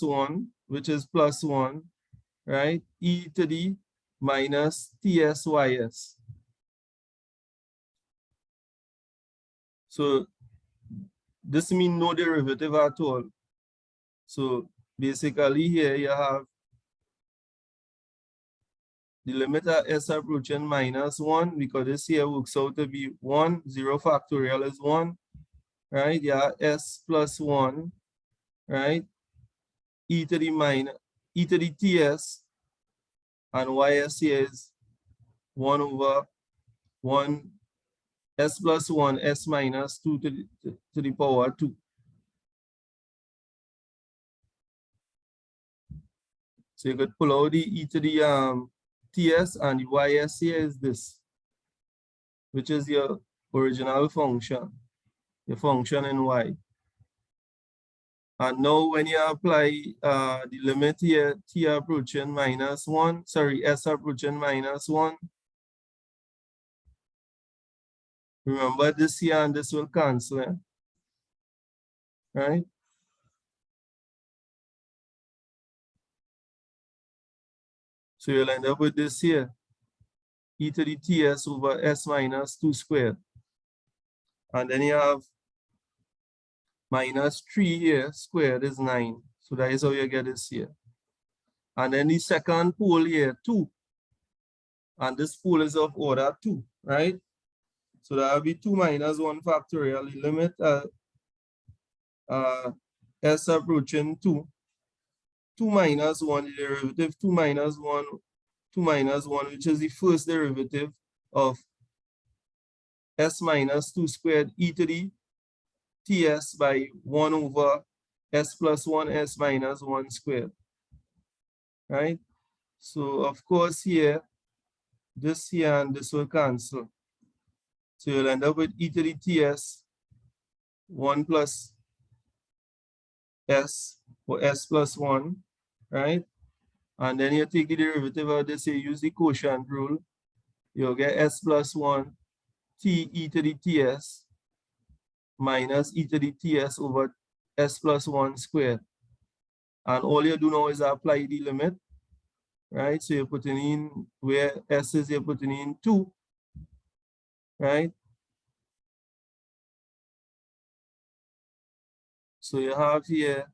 1, which is plus 1, right? E to the minus tsys. So this means no derivative at all. So basically here you have the limit of s approaching minus 1, because this here works out to be 1, 0 factorial is 1, right? Yeah, s plus 1, right? E to the minus, e to the ts, and ys here is 1 over 1, s plus 1, s minus 2 to the power 2. So you could pull out the e to the ts, and the ys here is this, which is your original function, your function in y. And now when you apply the limit here, t approaching minus 1, sorry, s approaching minus 1, remember this here and this will cancel. right? So you'll end up with this here, e to the ts over s minus 2 squared. And then you have minus 3 here, squared is 9. So that is how you get this here. And then the second pole here, 2. And this pole is of order 2, right? So that will be 2 minus 1 factorial. The limit s approaching 2. 2 minus 1, the derivative 2 minus 1, 2 minus 1, which is the first derivative of s minus 2 squared e to the ts by 1 over s plus 1 s minus 1 squared, right? So of course here, this here and this will cancel. So you'll end up with e to the ts 1 plus s or s plus 1, right? And then you take the derivative of this, you use the quotient rule, you'll get s plus 1 t e to the ts minus e to the ts over s plus 1 squared. And all you do now is apply the limit, right? So you're putting in where s is, you're putting in 2, right? So you have here,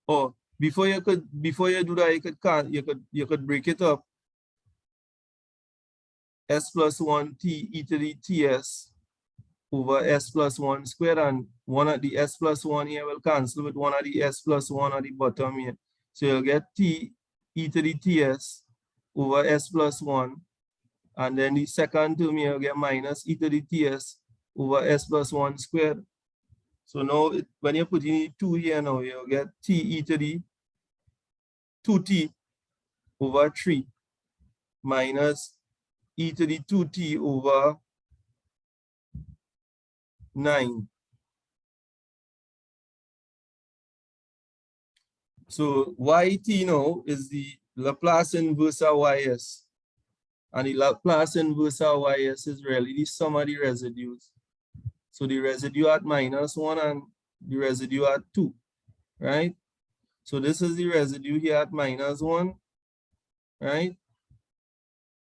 oh, before you do that, you could break it up. S plus 1 t e to the ts over s plus 1 squared, and one of the s plus 1 here will cancel with one of the s plus 1 at the bottom here. So you'll get t e to the ts over s plus 1, and then the second term here you'll get minus e to the ts over s plus 1 squared. So now when you put in 2 here now, you'll get t e to the 2t over 3 minus e to the 2t over 9. So yt now is the Laplace inverse of ys. And the Laplace inverse of ys is really the sum of the residues. So the residue at minus 1 and the residue at 2, right? So this is the residue here at minus 1, right?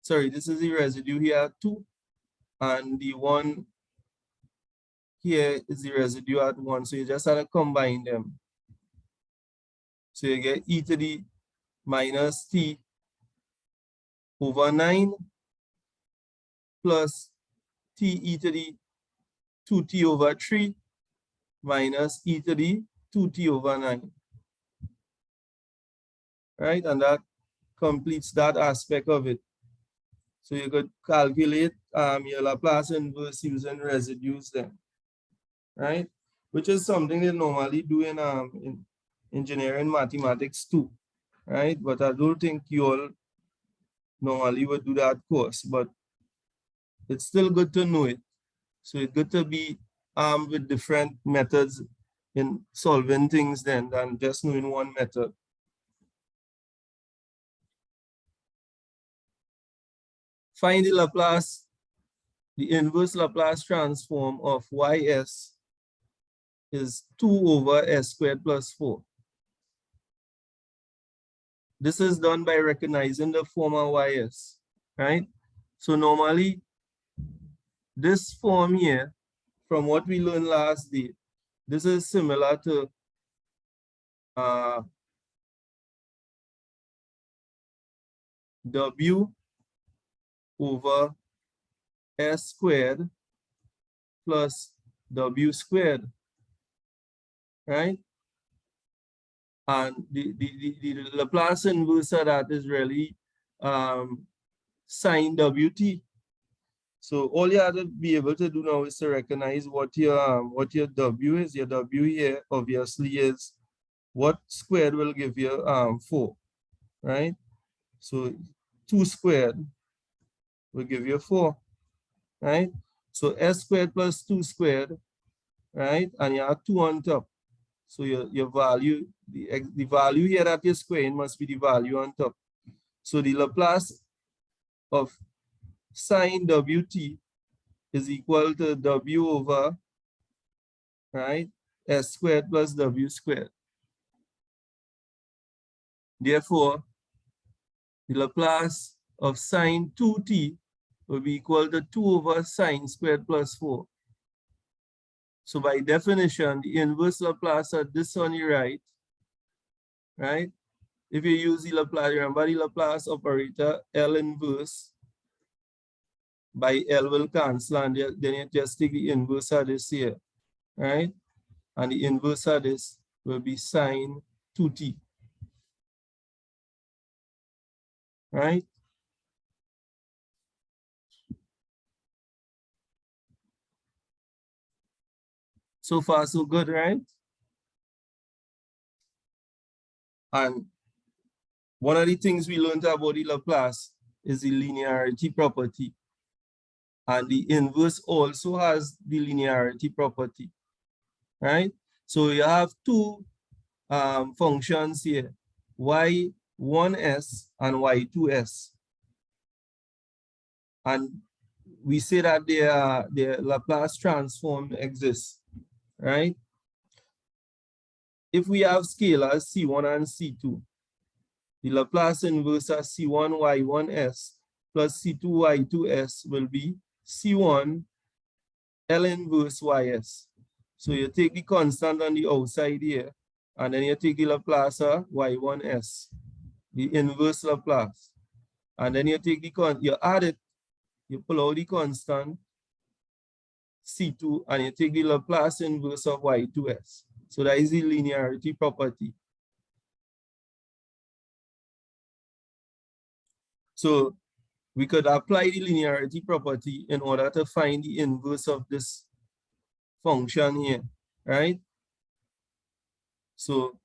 Sorry, this is the residue here at 2. And the one here is the residue at 1. So you just have to combine them. So you get e to the minus t over 9 plus t e to the 2t over 3 minus e to the 2t over 9. Right? And that completes that aspect of it. So you could calculate your Laplace inverse using residues then. Right? Which is something they normally do in engineering mathematics too. Right? But I don't think you all normally would do that course, but it's still good to know it. So it's good to be armed with different methods in solving things then than just knowing one method. Find the Laplace, the inverse Laplace transform of ys is 2 over s squared plus 4. This is done by recognizing the form of ys, right? So normally, this form here, from what we learned last day, this is similar to w over s squared plus w squared, right? And the Laplace inverse of that is really sine wt. So all you have to be able to do now is to recognize what your w is. Your w here obviously is what squared will give you 4, right? So 2 squared will give you 4, right? So s squared plus 2 squared, right? And you have 2 on top. So your value, the value here that you're squaring must be the value on top. So the Laplace of sine wt is equal to W over, right, S squared plus W squared. Therefore, the Laplace of sine 2t will be equal to 2 over sine squared plus 4. So by definition, the inverse Laplace of this on the right? If you use the Laplace, remember the Laplace operator, L inverse by L will cancel, and then you just take the inverse of this here, right? And the inverse of this will be sine 2t, right? So far, so good, right? And one of the things we learned about the Laplace is the linearity property. And the inverse also has the linearity property, right? So you have two functions here, y1s and y2s. And we say that their Laplace transform exists, right? If we have scalars C1 and C2, the Laplace inverse of C1y1s plus C2y2s will be C1 L inverse ys. So you take the constant on the outside here, and then you take the Laplace of y1s, the inverse Laplace. And then you take you add it, you pull out the constant C2, and you take the Laplace inverse of y2s. So that is the linearity property. So we could apply the linearity property in order to find the inverse of this function here, right? So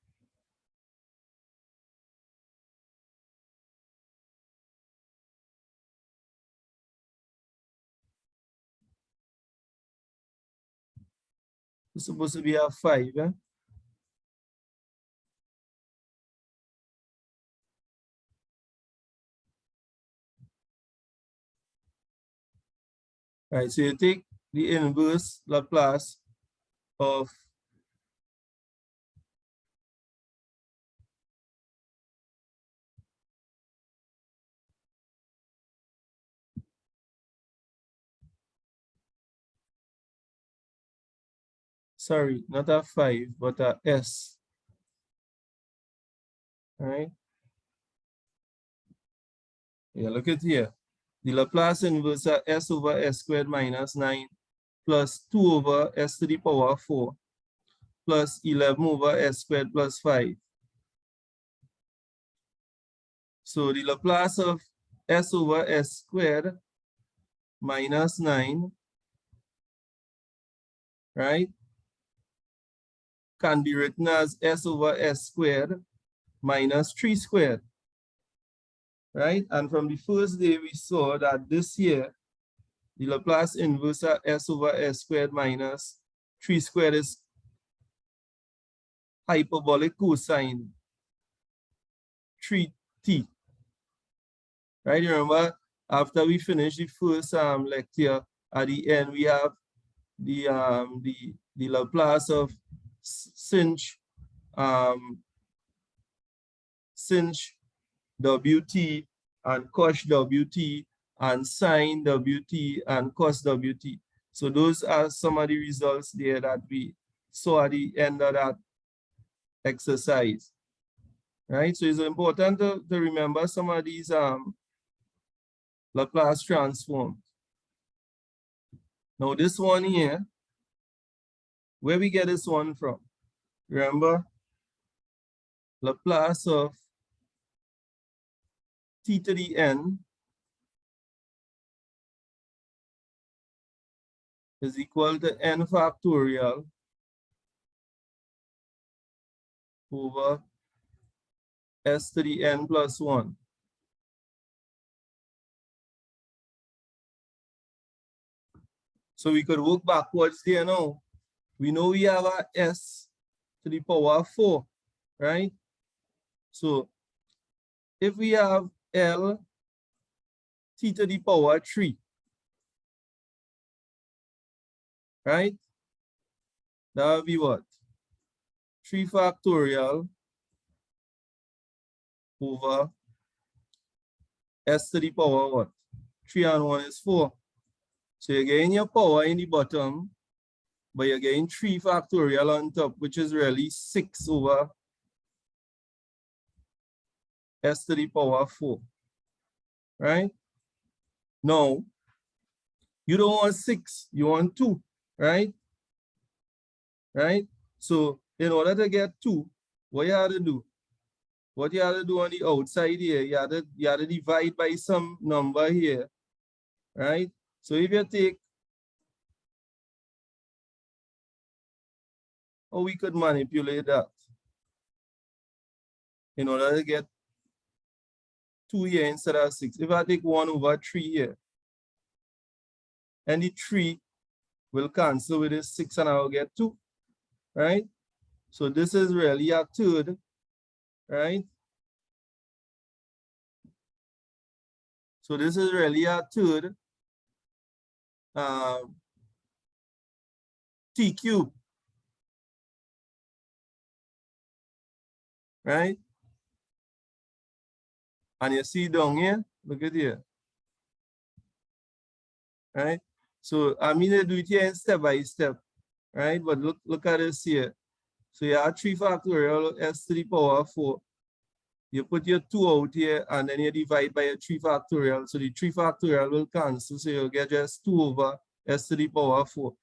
it's supposed to be a 5, yeah? Right, so you take the inverse Laplace of sorry, not a 5, but a S. All right. Yeah, look at here. The Laplace inverse of S over S squared minus 9 plus 2 over S to the power 4 plus 11 over S squared plus 5. So the Laplace of S over S squared minus 9, right, can be written as S over S squared minus 3 squared, right? And from the first day we saw that this here, the Laplace inverse of S over S squared minus 3 squared is hyperbolic cosine 3t, right? Remember, after we finish the first lecture, at the end we have the Laplace of sinh Wt and cos Wt and sine Wt and cos Wt. So those are some of the results there that we saw at the end of that exercise, right? So it's important to remember some of these Laplace transforms. Now this one here, where we get this one from? Remember, Laplace of t to the n is equal to n factorial over s to the n plus 1. So we could work backwards there now. We know we have a s to the power 4, right? So if we have L t to the power 3, right? That would be what? 3 factorial over s to the power what? 3 and 1 is 4. So you're getting your power in the bottom, but you're getting 3 factorial on top, which is really 6 over s to the power 4, right? Now, you don't want 6, you want 2, right? Right? So in order to get 2, what you have to do? What you have to do on the outside here, you have to divide by some number here, right? So if you take, oh, we could manipulate that in order to get 2 here instead of 6. If I take 1 over 3 here, and the 3 will cancel with this 6 and I will get 2, right? So this is really a third, right? So this is really a third t cube, right? And you see down here, look at here, right? So I mean, I do it here step by step, right? But look at this here. So you have 3 factorial s to the power 4. You put your 2 out here and then you divide by a 3 factorial. So the 3 factorial will cancel. So you'll get just 2 over s to the power 4.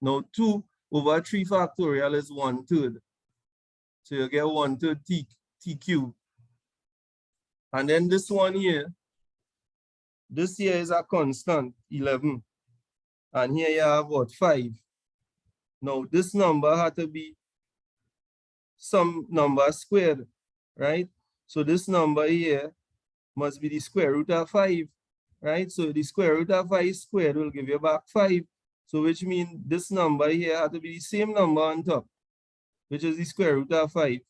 Now 2 over 3 factorial is 1/3. So you get 1/3 t cube. And then this one here, this here is a constant, 11. And here you have what, 5. Now this number had to be some number squared, right? So this number here must be the square root of 5, right? So the square root of 5 squared will give you back 5. So which means this number here had to be the same number on top, which is the square root of 5.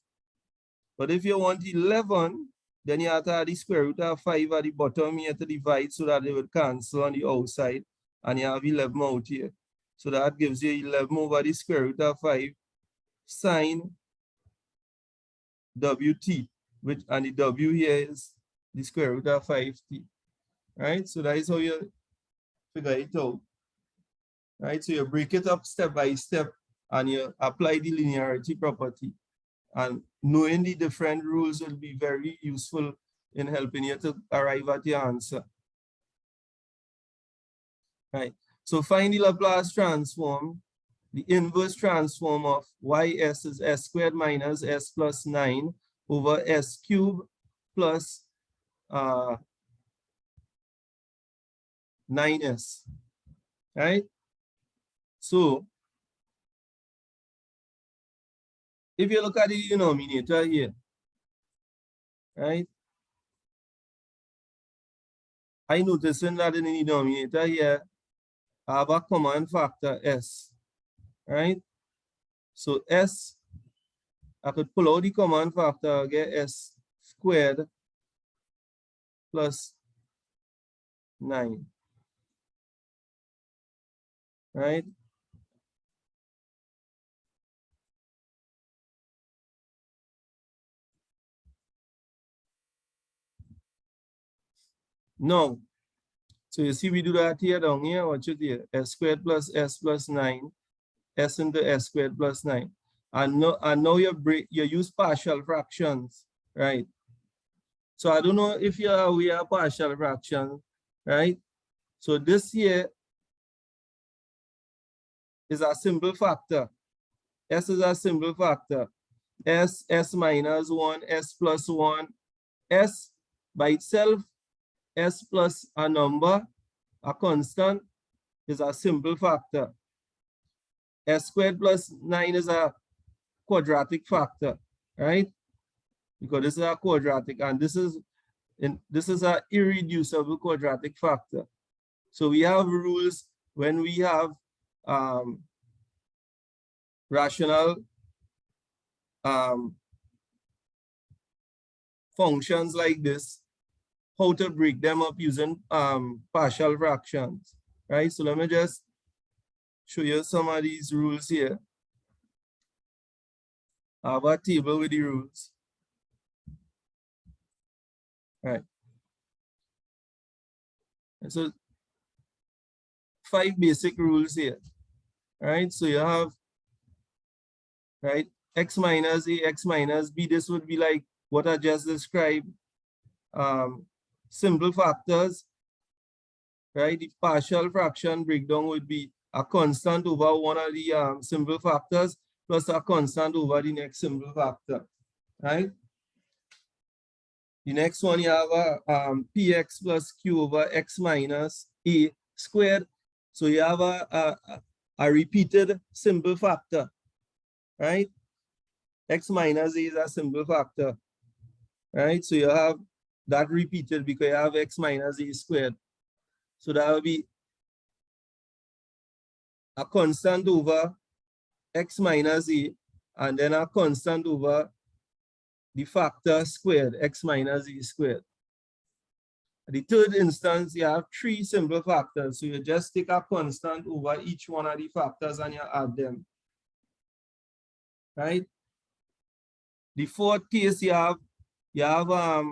But if you want 11, then you have to add the square root of 5 at the bottom here to divide so that it will cancel on the outside. And you have 11 out here. So that gives you 11 over the square root of 5 sine WT, which, and the W here is the square root of 5t, right? So that is how you figure it out, right? So you break it up step by step and you apply the linearity property. And knowing the different rules will be very useful in helping you to arrive at the answer, right? So find the Laplace transform. The inverse transform of ys is s squared minus s plus 9 over s cubed plus 9s, right? So if you look at the denominator here, right? I noticing that in the denominator here, I have a common factor s, right? So s, I could pull out the common factor, get s squared plus 9, right? No. So you see we do that here down here, what you do? S squared plus s plus 9, s into s squared plus 9. And now you use partial fractions, right? So I don't know if you're aware of partial fraction, right? So this here is a simple factor. S is a simple factor. S minus 1, s plus 1, s by itself, s plus a number, a constant, is a simple factor. S squared plus 9 is a quadratic factor, right? Because this is a quadratic and this is an irreducible quadratic factor. So we have rules when we have rational functions like this, how to break them up using partial fractions, right? So let me just show you some of these rules here. I have a table with the rules. Right. And so 5 basic rules here. Right. So you have, right, x minus a, x minus b. This would be like what I just described. Simple factors. Right. The partial fraction breakdown would be a constant over one of the simple factors plus a constant over the next simple factor. Right. The next one, you have a px plus q over x minus a squared. So you have a repeated simple factor, right? X minus a is a simple factor, right? So you have that repeated because you have x minus a squared. So that will be a constant over x minus a, and then a constant over the factor squared, x minus a squared. The third instance, you have 3 simple factors. So you just take a constant over each one of the factors and you add them. Right? The fourth case, you have a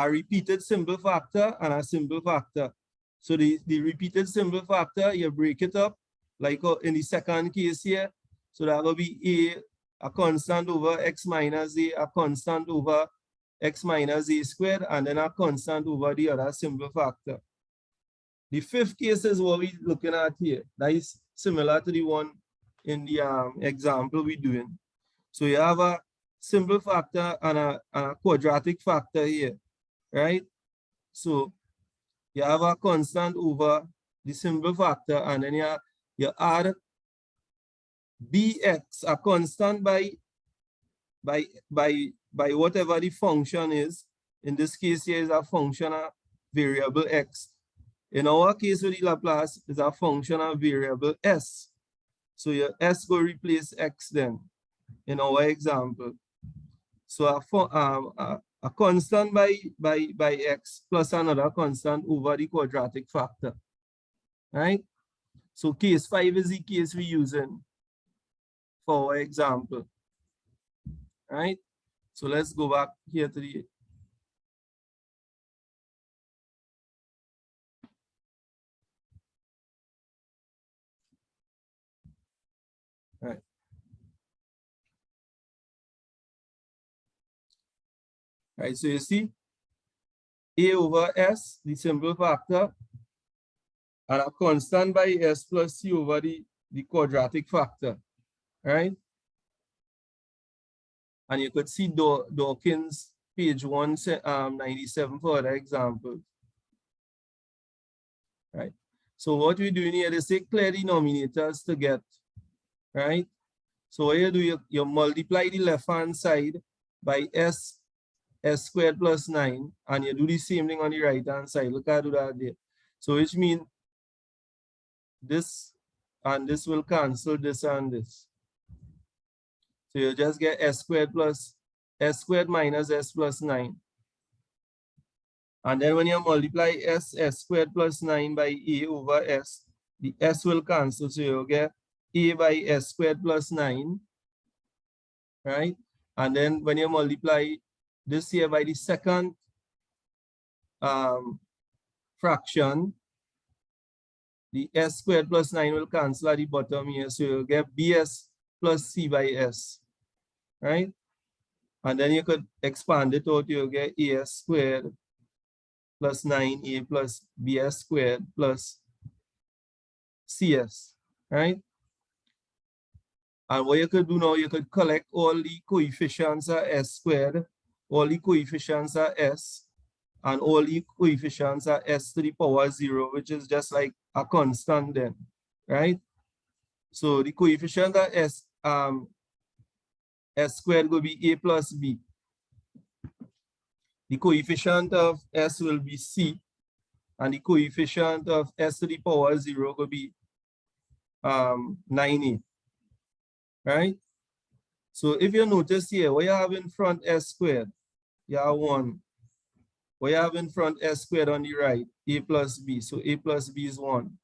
repeated simple factor and a simple factor. So the repeated simple factor, you break it up, like in the second case here. So that will be a constant over x minus a constant over x minus a squared, and then a constant over the other simple factor. The fifth case is what we're looking at here. That is similar to the one in the example we're doing. So you have a simple factor and a quadratic factor here, right? So you have a constant over the simple factor, and then you add bx, a constant by whatever the function is. In this case here is a function of variable x. In our case with the Laplace, is a function of variable s. So your s will replace x then in our example. So a constant by x plus another constant over the quadratic factor. Right? So case 5 is the case we're using for our example. Right? So let's go back here to the right. Right, so you see a over s, the simple factor, and a constant by s plus c over the quadratic factor, right? And you could see Dawkins, page 197 for other examples. Right? So what we're doing here is say clear denominators to get, right? So what you do, you multiply the left-hand side by s squared plus 9, and you do the same thing on the right-hand side. Look how I do that there. So which means this and this will cancel this and this. So you just get s squared minus s plus 9. And then when you multiply s squared plus 9 by a over s, the s will cancel. So you get a by s squared plus 9, right? And then when you multiply this here by the second fraction, the s squared plus 9 will cancel at the bottom here. So you get bs plus c by s, right? And then you could expand it out, you get as squared plus 9a plus bs squared plus cs, right? And what you could do now, you could collect all the coefficients of s squared, all the coefficients of s, and all the coefficients of s to the power 0, which is just like a constant then, right? So the coefficient of s squared will be a plus b. The coefficient of s will be c, and the coefficient of s to the power 0 will be 9a, right? So if you notice here, what you have in front s squared, you have 1. What you have in front s squared on the right, a plus b. So a plus b is 1.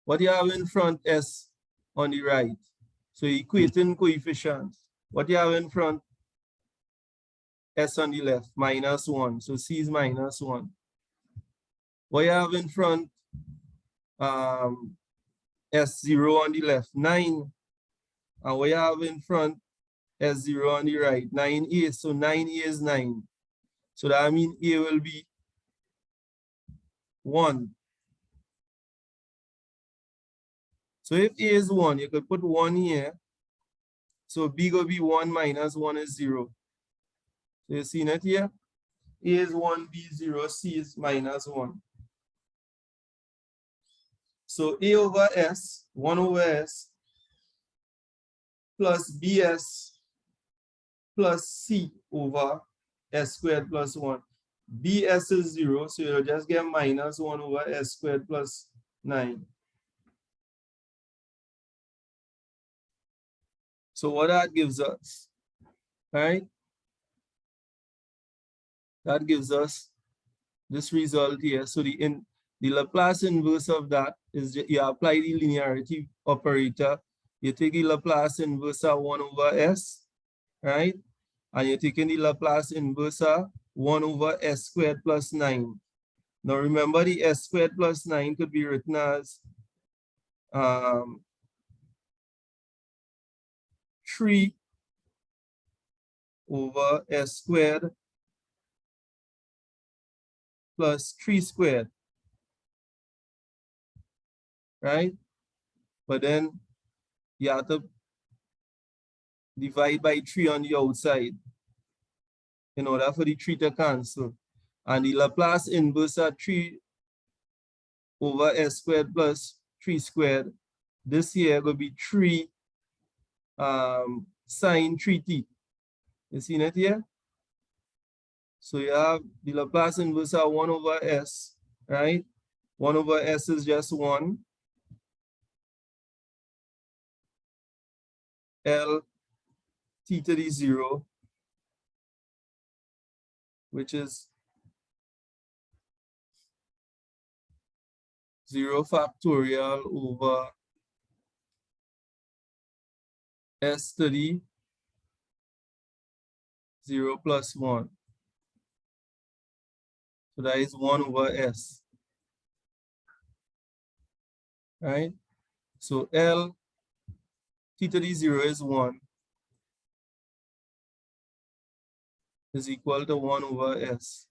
What you have in front, S on the right. So equating coefficients. What you have in front, S on the left, -1. So C is -1. What you have in front, S0 on the left, 9. And what you have in front, S0 on the right, 9A. So 9A is 9. So that means A will be 1. So if A is 1, you could put 1 here. So B will be 1 minus 1 is 0. So you see it here? A is 1, B is 0, C is -1. So A over S, 1 over S, plus BS plus C over S squared plus 1. BS is 0, so you'll just get -1 over S squared plus 9. So what that gives us, right? That gives us this result here. So the Laplace inverse of that is you apply the linearity operator. You take the Laplace inverse of 1 over S, right? And you're taking the Laplace inverse of 1 over S squared plus 9. Now remember, the S squared plus 9 could be written as 3 over S squared plus 3 squared, right? But then you have to divide by 3 on the outside in order for the 3 to cancel. And the Laplace inverse of 3 over S squared plus 3 squared, this here will be 3 sine 3t. You see it here? So you have the Laplace inverse of 1 over S, right? 1 over S is just 1. L t to the 0, which is 0 factorial over S to the 0 plus 1. So that is 1 over S, right? So L t to the 0 is 1, is equal to 1 over S,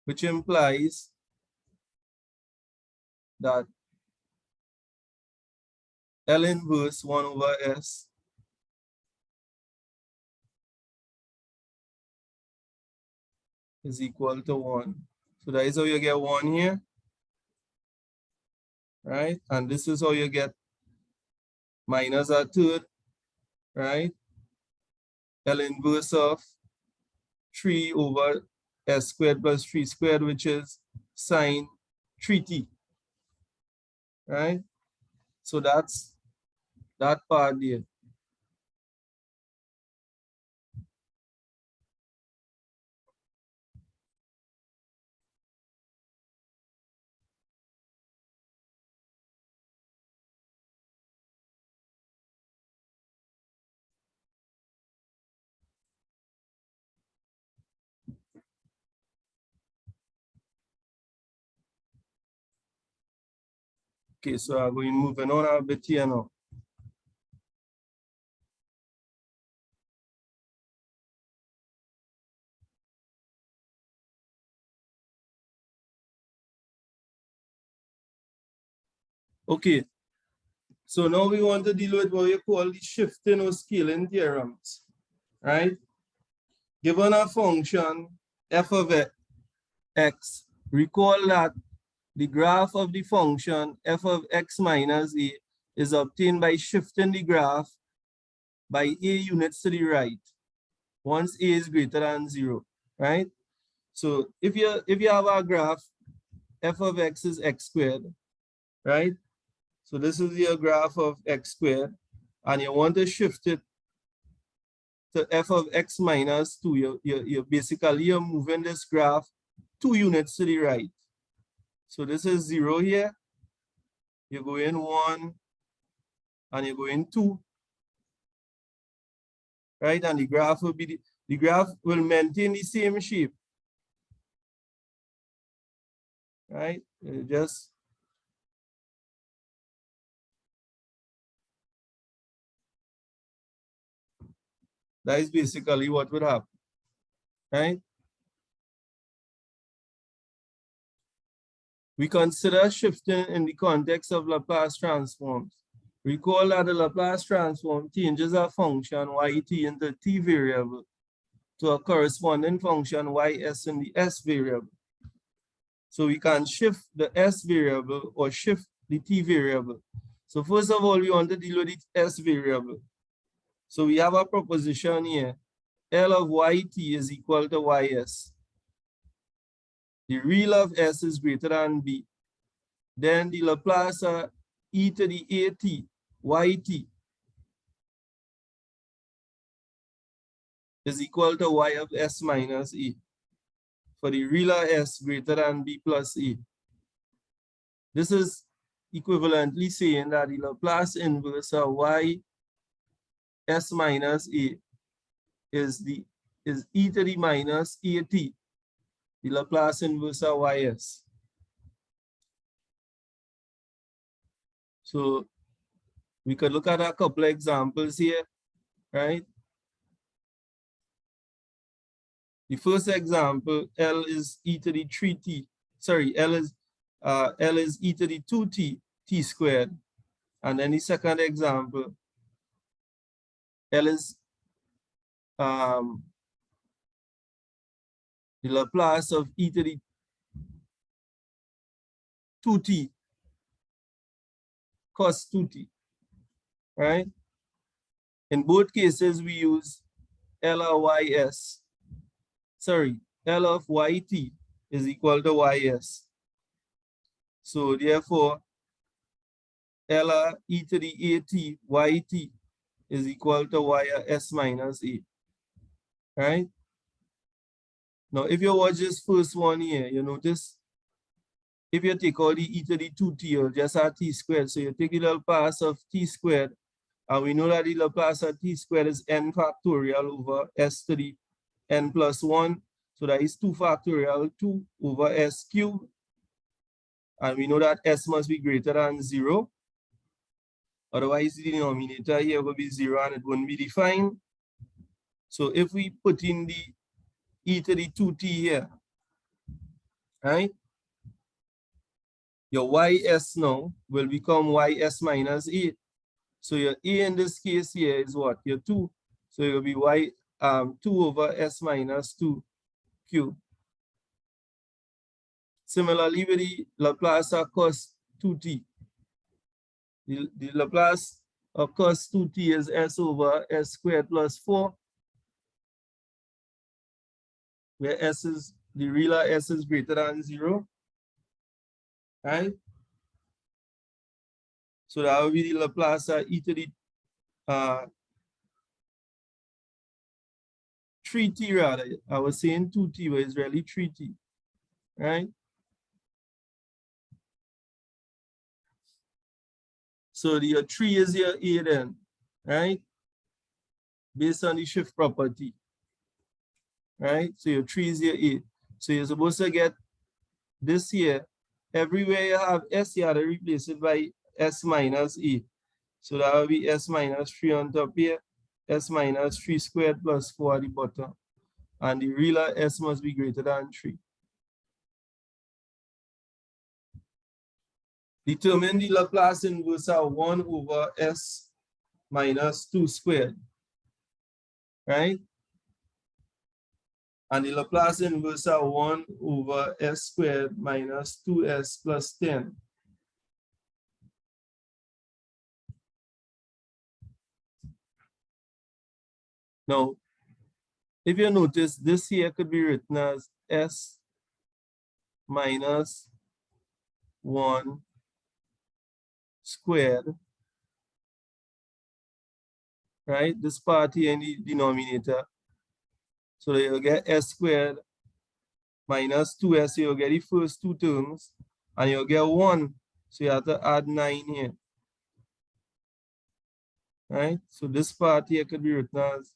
which implies that L inverse 1 over S is equal to 1. So that is how you get 1 here, right? And this is how you get minus a third, right? L inverse of 3 over S squared plus 3 squared, which is sine 3t, right? So that's that part there. Okay, so I'm going moving on a bit here now. Okay, so now we want to deal with what we call the shifting or scaling theorems, right? Given a function f of x, recall that the graph of the function f of x minus a is obtained by shifting the graph by a units to the right once a is greater than 0, right? So if you have a graph, f of x is x squared, right? So this is your graph of x squared, and you want to shift it to f of x minus 2. You're basically moving this graph 2 units to the right. So this is 0 here. you go in 1, and you go in 2. Right? And the graph will be, the graph will maintain the same shape. Right? Just that is basically what would happen. Right? We consider shifting in the context of Laplace transforms. Recall that the Laplace transform changes a function yt into t variable to a corresponding function ys in the s variable. So we can shift the s variable or shift the t variable. So first of all, we want to deal with the s variable. So we have a proposition here, L of yt is equal to ys. The real of s is greater than b. Then the Laplace of e to the at yt is equal to y of s minus a for the real of s greater than b plus a. This is equivalently saying that the Laplace inverse of y s minus a is e to the minus at, the Laplace inverse of ys. So we could look at a couple of examples here, right? The first example, L is e to the 3t. Sorry, L is e to the 2t, t squared. And then the second example, L is the Laplace of e to the 2t cos 2t, right? In both cases, we use L of ys. Sorry, L of yt is equal to ys. So therefore, L of e to the at yt is equal to y of s minus a, right? Now, if you watch this first one here, you notice if you take all the e to the 2t, you just have t squared. So you take the Laplace of t squared, and we know that the Laplace of t squared is n factorial over s to the n plus 1. So that is 2 factorial 2 over s cubed. And we know that s must be greater than 0. Otherwise, the denominator here will be 0 and it wouldn't be defined. So if we put in the e to the 2t here, right? Your ys now will become ys minus 8. So your a in this case here is what? Your 2. So it will be 2 over s minus 2 cubed. Similarly with the Laplace of cos 2t. The Laplace of cos 2t is s over s squared plus 4, where s is, the real s is greater than 0, right? So that will be the Laplace of e to the 3t rather. I was saying 2t, but it's really 3t, right? So your 3 is your a then, right? Based on the shift property, right? So your 3 is your a. So you're supposed to get this here. Everywhere you have s, you have to replace it by s minus a. So that will be s minus 3 on top here, s minus 3 squared plus 4 at the bottom. And the real s must be greater than 3. Determine the Laplace inverse of 1 over s minus 2 squared, right? And the Laplace inverse of 1 over s squared minus 2s plus 10. Now, if you notice, this here could be written as s minus 1 squared, right? This part here in the denominator. So you'll get s squared minus 2s, you'll get the first two terms, and you'll get 1. So you have to add 9 here. Right? So this part here could be written as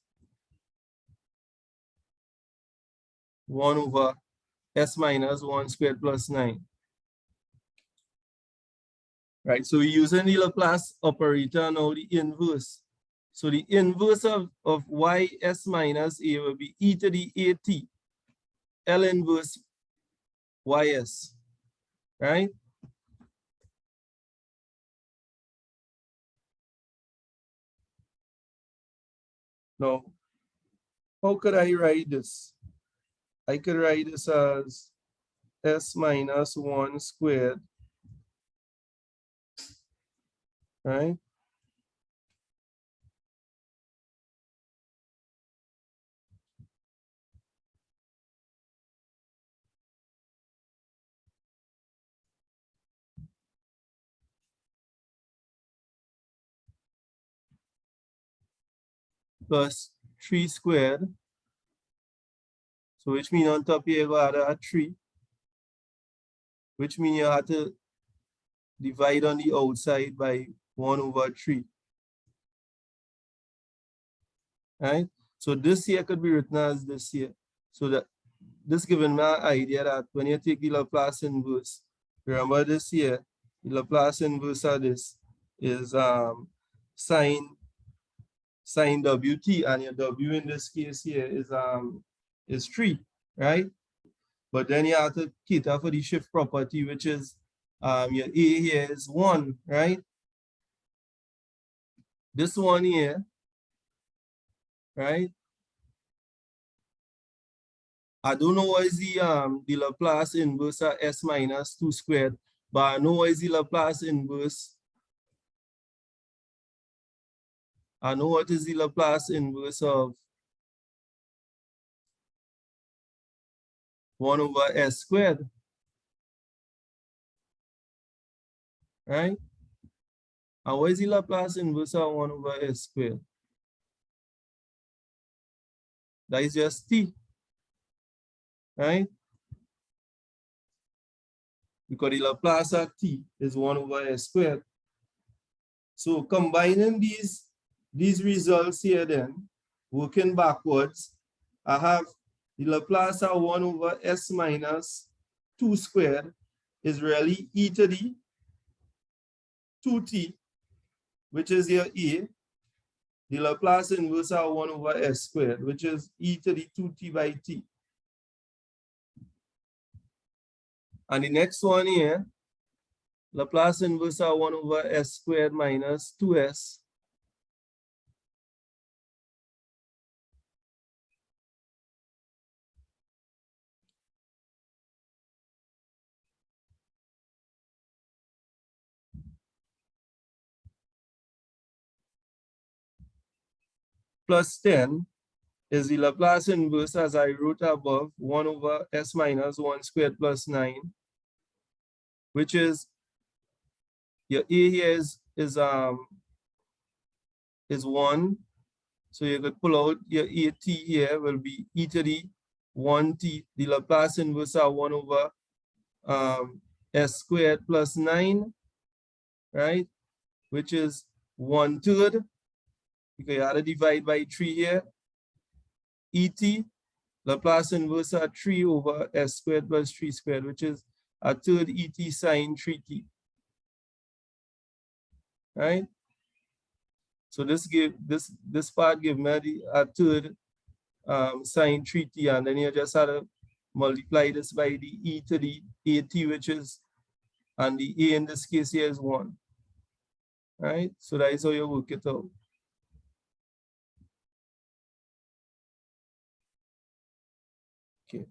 1 over s minus 1 squared plus 9. Right? So we're using the Laplace operator now, the inverse. So the inverse of ys minus a will be e to the at, L inverse ys. Right? Now, how could I write this? I could write this as s minus 1 squared, right? Plus 3 squared. So which means on top here you go add a 3, which means you have to divide on the outside by 1 over 3. Right? So this here could be written as this here. So that this given me an idea that when you take the Laplace inverse, remember this here, the Laplace inverse of this is sine wt, and your w in this case here is 3, right? But then you have to cater for the shift property, which is your a here is 1, right? This one here, right? I don't know what is the Laplace inverse of s minus 2 squared, but I know what is the Laplace inverse. I know what is the Laplace inverse of 1 over s squared, right? And what is the Laplace inverse of 1 over s squared? That is just t, right? Because the Laplace of t is 1 over s squared. So combining these results here then, working backwards, I have the Laplace of 1 over s minus 2 squared is really e to the 2t, which is your a, the Laplace inverse of 1 over s squared, which is e to the 2t by t. And the next one here, Laplace inverse of 1 over s squared minus 2s plus 10 is the Laplace inverse, as I wrote above, 1 over s minus 1 squared plus 9, which is your a here is 1. So you could pull out your at here will be e to the 1t, the Laplace inverse of 1 over s squared plus 9, right? Which is 1/3. You have to divide by 3 here. Et, Laplace inverse of 3 over s squared plus 3 squared, which is a third et sine 3t. Right? So this part give me a third sine 3t, and then you just have to multiply this by the e to the at, which is, and the a in this case here is 1. Right? So that is how you work it out. Okay.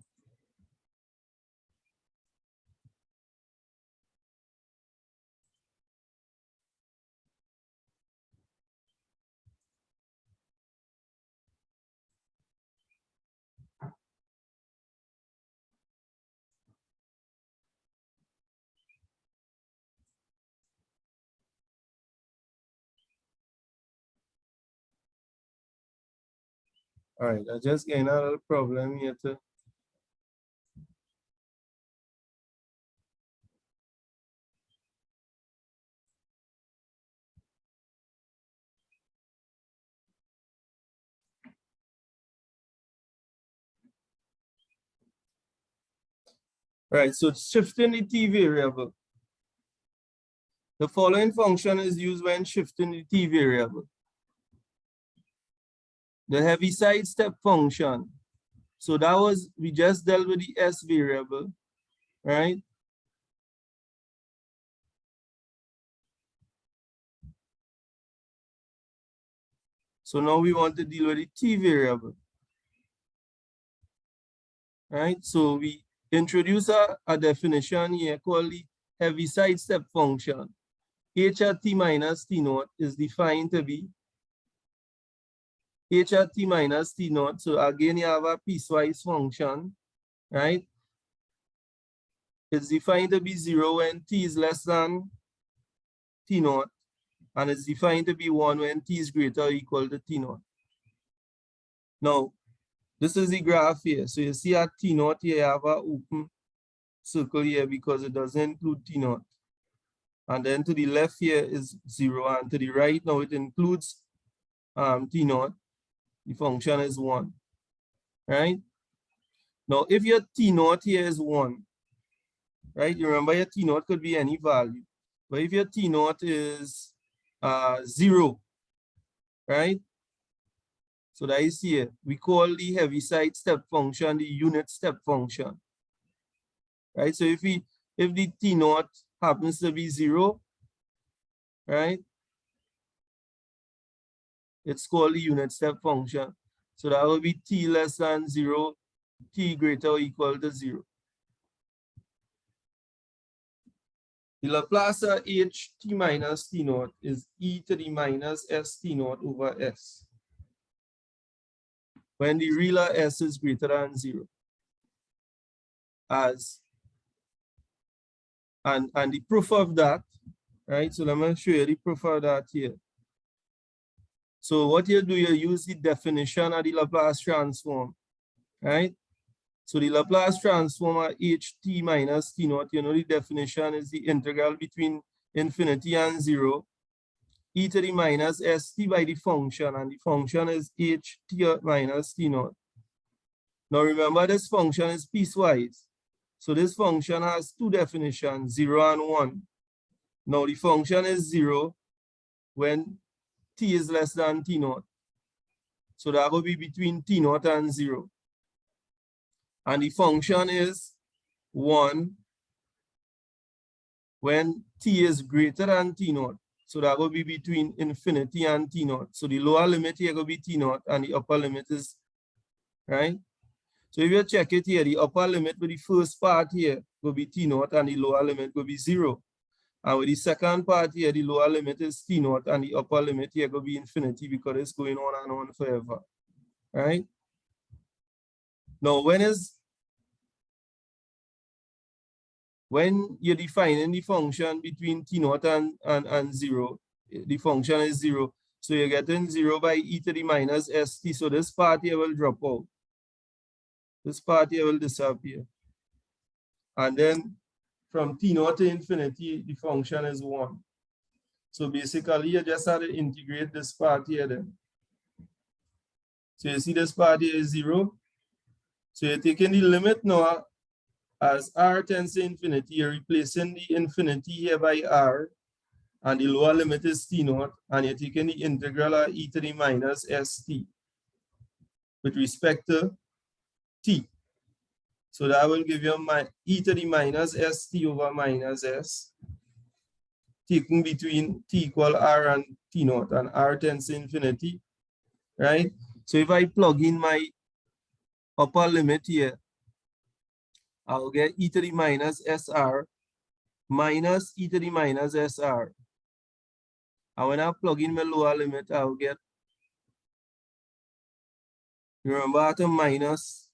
All right, I just gained another problem here too. Right, so shifting the t variable. The following function is used when shifting the t variable. The Heaviside step function. So that was, we just dealt with the s variable, right? So now we want to deal with the t variable, right? So we introduce a definition here called the Heaviside step function. H at t minus t naught is defined to be h at t minus t naught. So again, you have a piecewise function, right? It's defined to be 0 when t is less than t naught, and it's defined to be 1 when t is greater or equal to t naught. Now, this is the graph here. So you see at t naught here, you have an open circle here because it doesn't include t naught. And then to the left here is 0, and to the right now it includes t naught. The function is 1, right? Now, if your t naught here is 1, right? You remember your t naught could be any value. But if your t naught is 0, right? So that is here. We call the Heaviside step function the unit step function, right? So if the t naught happens to be 0, right? It's called the unit step function. So that will be t less than 0, t greater or equal to 0. The Laplace of h t minus t naught is e to the minus s t naught over s, when the real s is greater than 0. And the proof of that, right? So let me show you the proof of that here. So what you do, you use the definition of the Laplace transform, right? So the Laplace transform of h t minus t naught, you know the definition is the integral between infinity and 0, e to the minus st by the function, and the function is h t minus t naught. Now remember, this function is piecewise. So this function has two definitions, 0 and 1. Now the function is 0 when t is less than t naught. So that will be between t naught and 0. And the function is 1 when t is greater than t naught. So that will be between infinity and t naught. So the lower limit here will be t naught and the upper limit is, right? So if you check it here, the upper limit with the first part here will be t naught and the lower limit will be 0. And with the second part here, the lower limit is t naught and the upper limit here will be infinity because it's going on and on forever, right? Now, when you're defining the function between t naught and 0, the function is 0. So you're getting 0 by e to the minus st. So this part here will drop out. This part here will disappear. And then from t naught to infinity, the function is 1. So basically, you just have to integrate this part here then. So you see this part here is 0. So you're taking the limit now as r tends to infinity. You're replacing the infinity here by r, and the lower limit is t naught, and you're taking the integral of e to the minus st with respect to t. So that will give you e to the minus st over minus s, taking between t equal r and t naught, and r tends to infinity, right? So if I plug in my upper limit here, I'll get e to the minus sr minus e to the minus sr. And when I plug in my lower limit, I'll get, remember, at a minus,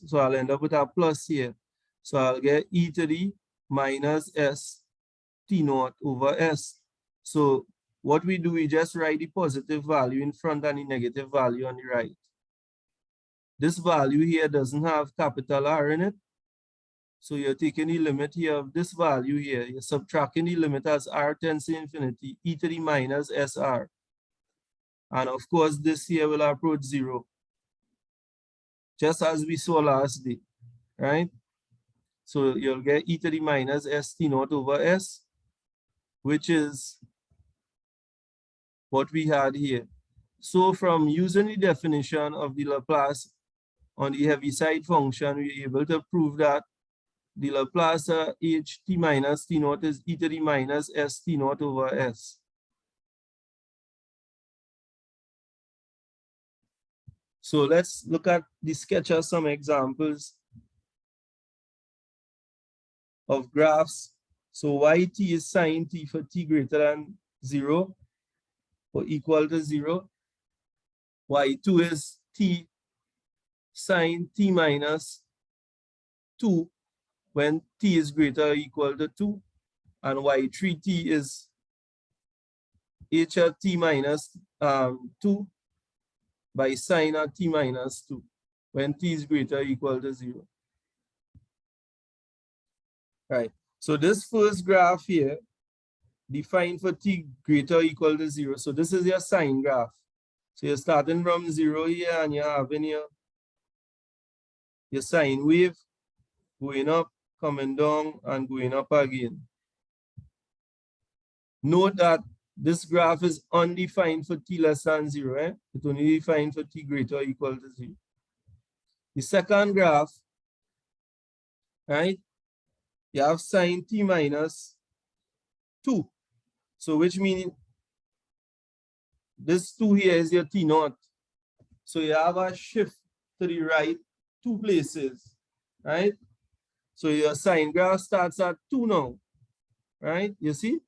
so I'll end up with a plus here. So I'll get e to the minus s t naught over s. So what we do, we just write the positive value in front and the negative value on the right. This value here doesn't have capital R in it. So you're taking the limit here of this value here. You're subtracting the limit as r tends to infinity, e to the minus sr. And of course, this here will approach 0, just as we saw last day. right? So you'll get e to the minus st naught over s, which is what we had here. So from using the definition of the Laplace on the Heaviside function, we're able to prove that the Laplace h t minus t naught is e to the minus st naught over s. So let's look at the sketch of some examples of graphs. So yt is sine t for t greater than 0 or equal to 0. Y2 is t sine t minus 2 when t is greater or equal to 2. And y3t is h at t minus 2 by sine at t minus 2 when t is greater or equal to 0. Right. So this first graph here, defined for t greater or equal to 0. So this is your sine graph. So you're starting from 0 here and you're having your sine wave going up, coming down, and going up again. Note that this graph is undefined for t less than 0. It's only defined for t greater or equal to 0. The second graph, right? You have sine t minus 2. So which means this 2 here is your t naught. So you have a shift to the right 2 places, right? So your sine graph starts at 2 now, right? You see?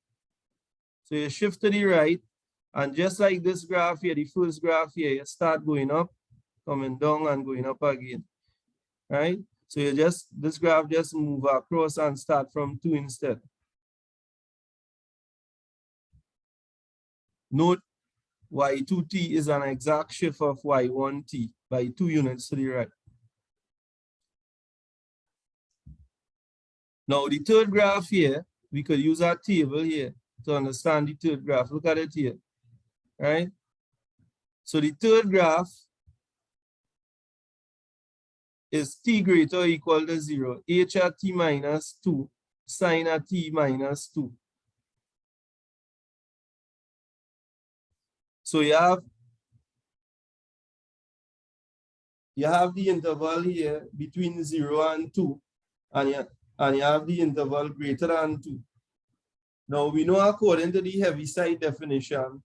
So you shift to the right, and just like this graph here, the first graph here, you start going up, coming down, and going up again, right? So you just, this graph just move across and start from 2 instead. Note y2t is an exact shift of y1t by 2 units to the right. Now the third graph here, we could use our table here to understand the third graph. Look at it here, right? So the third graph is t greater or equal to 0, h at t minus 2, sine at t minus 2. So you have the interval here between 0 and 2, and you have the interval greater than 2. Now we know according to the Heaviside definition,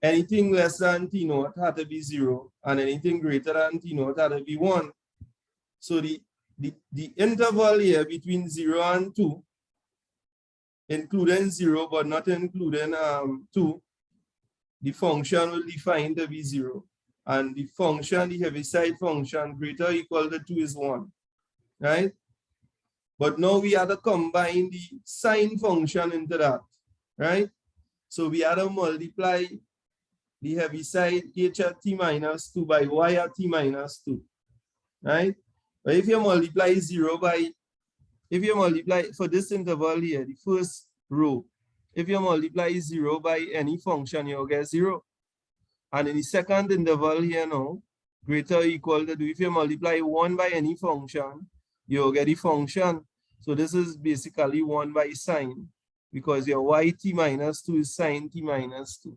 anything less than t naught had to be 0, and anything greater than t naught had to be 1. So the interval here between 0 and 2, including 0 but not including 2, the function will define to be 0. And the function, the Heaviside function, greater or equal to 2 is 1, right? But now we have to combine the sine function into that, right? So we have to multiply the Heaviside h at t minus 2 by y at t minus 2, right? But if you multiply 0 by, if you multiply for this interval here, the first row, if you multiply 0 by any function, you'll get 0. And in the second interval here now, greater or equal to 2, if you multiply 1 by any function, you'll get the function. So this is basically 1 by sine, because your yt minus 2 is sine t minus 2.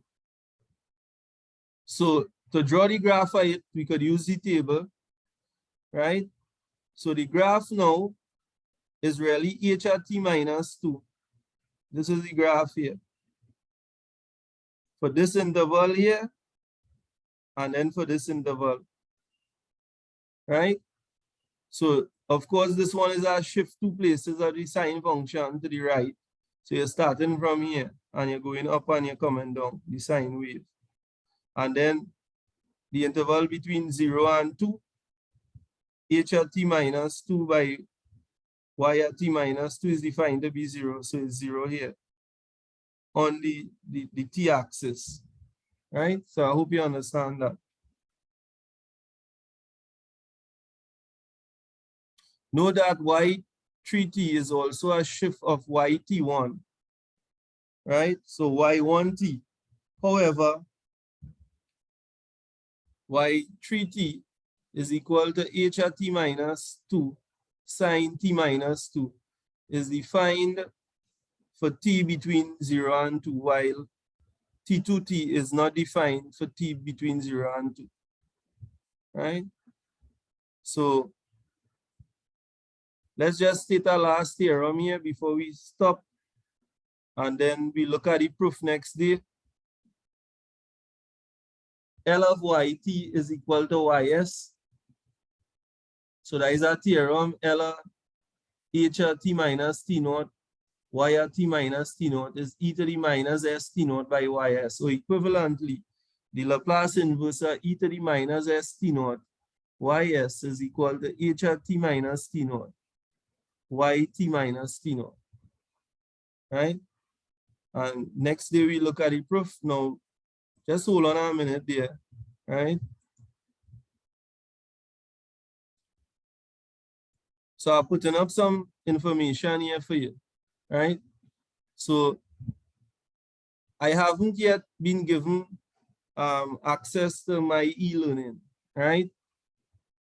So to draw the graph for it, we could use the table, right? So the graph now is really h at t minus 2. This is the graph here. For this interval here, and then for this interval, right? So of course, this one is a shift 2 places of the sine function to the right. So you're starting from here, and you're going up and you're coming down, the sine wave. And then the interval between 0 and 2, h at t minus 2 by y at t minus 2 is defined to be 0. So it's 0 here on the t-axis, right? So I hope you understand that. Know that y3t is also a shift of yt1, right? So y1t. However, y3t is equal to h at t minus 2 sine t minus 2 is defined for t between 0 and 2, while t2t is not defined for t between 0 and 2, right? So let's just state our last theorem here before we stop, and then we look at the proof next day. L of yt is equal to ys. So that is our theorem. L of h of t minus t naught, y of t minus t naught is e to the minus s t naught by ys. So equivalently, the Laplace inverse of e to the minus s t naught ys is equal to h of t minus t naught y t minus t naught, right? And next day we look at the proof. Now, just hold on a minute there, right? So I'm putting up some information here for you, right? So I haven't yet been given access to my e-learning, right?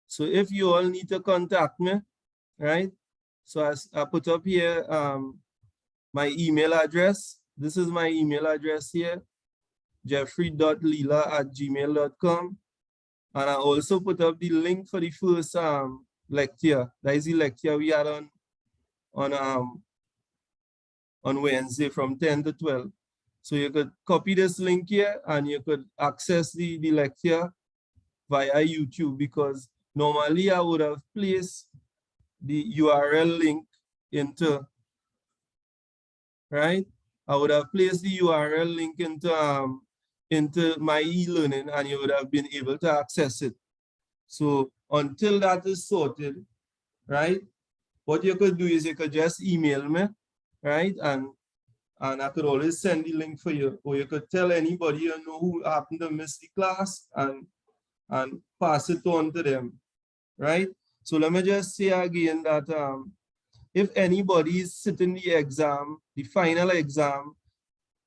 So if you all need to contact me, right? So I put up here my email address. This is my email address here, jeffrey.lila@gmail.com. And I also put up the link for the first lecture. That is the lecture we had on Wednesday from 10 to 12. So you could copy this link here and you could access the lecture via YouTube, because normally I would have placed the URL link into, right? I would have placed the URL link into my e-learning and you would have been able to access it. So until that is sorted, right? What you could do is you could just email me, right? And I could always send the link for you, or you could tell anybody you know who happened to miss the class and pass it on to them, right? So let me just say again that if anybody is sitting the exam, the final exam,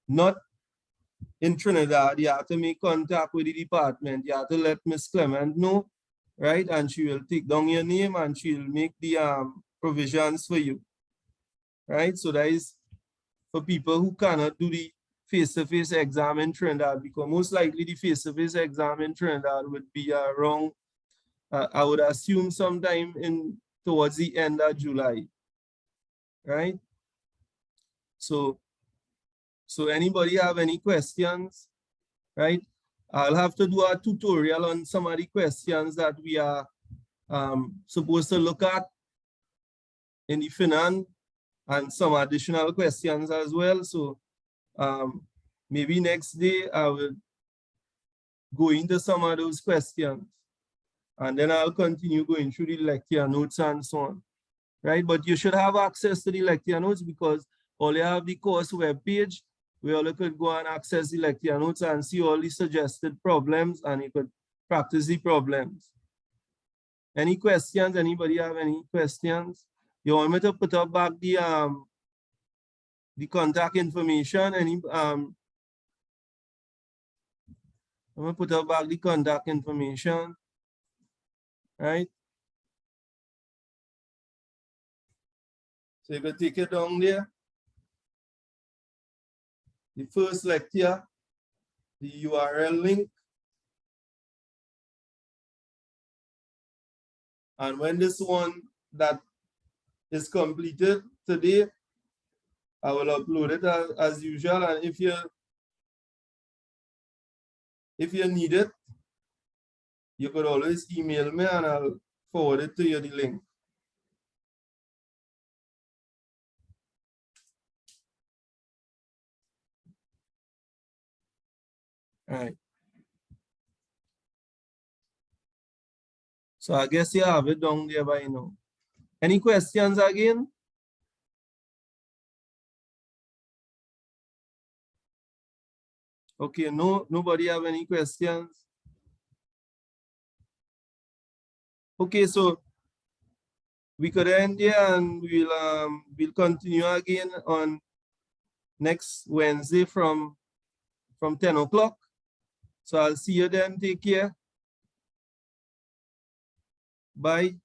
not in Trinidad, you have to make contact with the department. You have to let Miss Clement know, right? And she will take down your name and she'll make the provisions for you, right? So that is for people who cannot do the face-to-face exam in Trinidad, because most likely the face-to-face exam in Trinidad would be around, I would assume sometime towards the end of July, right? So anybody have any questions, right? I'll have to do a tutorial on some of the questions that we are supposed to look at in the finance, and some additional questions as well. So maybe next day I will go into some of those questions, and then I'll continue going through the lecture notes and so on, right? But you should have access to the lecture notes, because all you have the course webpage where you could go and access the lecture notes and see all the suggested problems, and you could practice the problems. Any questions? Anybody have any questions? You want me to put up back the contact information? I'm gonna put up back the contact information, right? So you can take it down there. The first lecture, the URL link. And when this one that is completed today, I will upload it as usual. And if you need it, you could always email me and I'll forward it to you, the link. All right. So I guess you have it down there by now. Any questions again? Okay, nobody have any questions? Okay, so we could end here and we'll continue again on next Wednesday from 10 o'clock. So I'll see you then. Take care. Bye.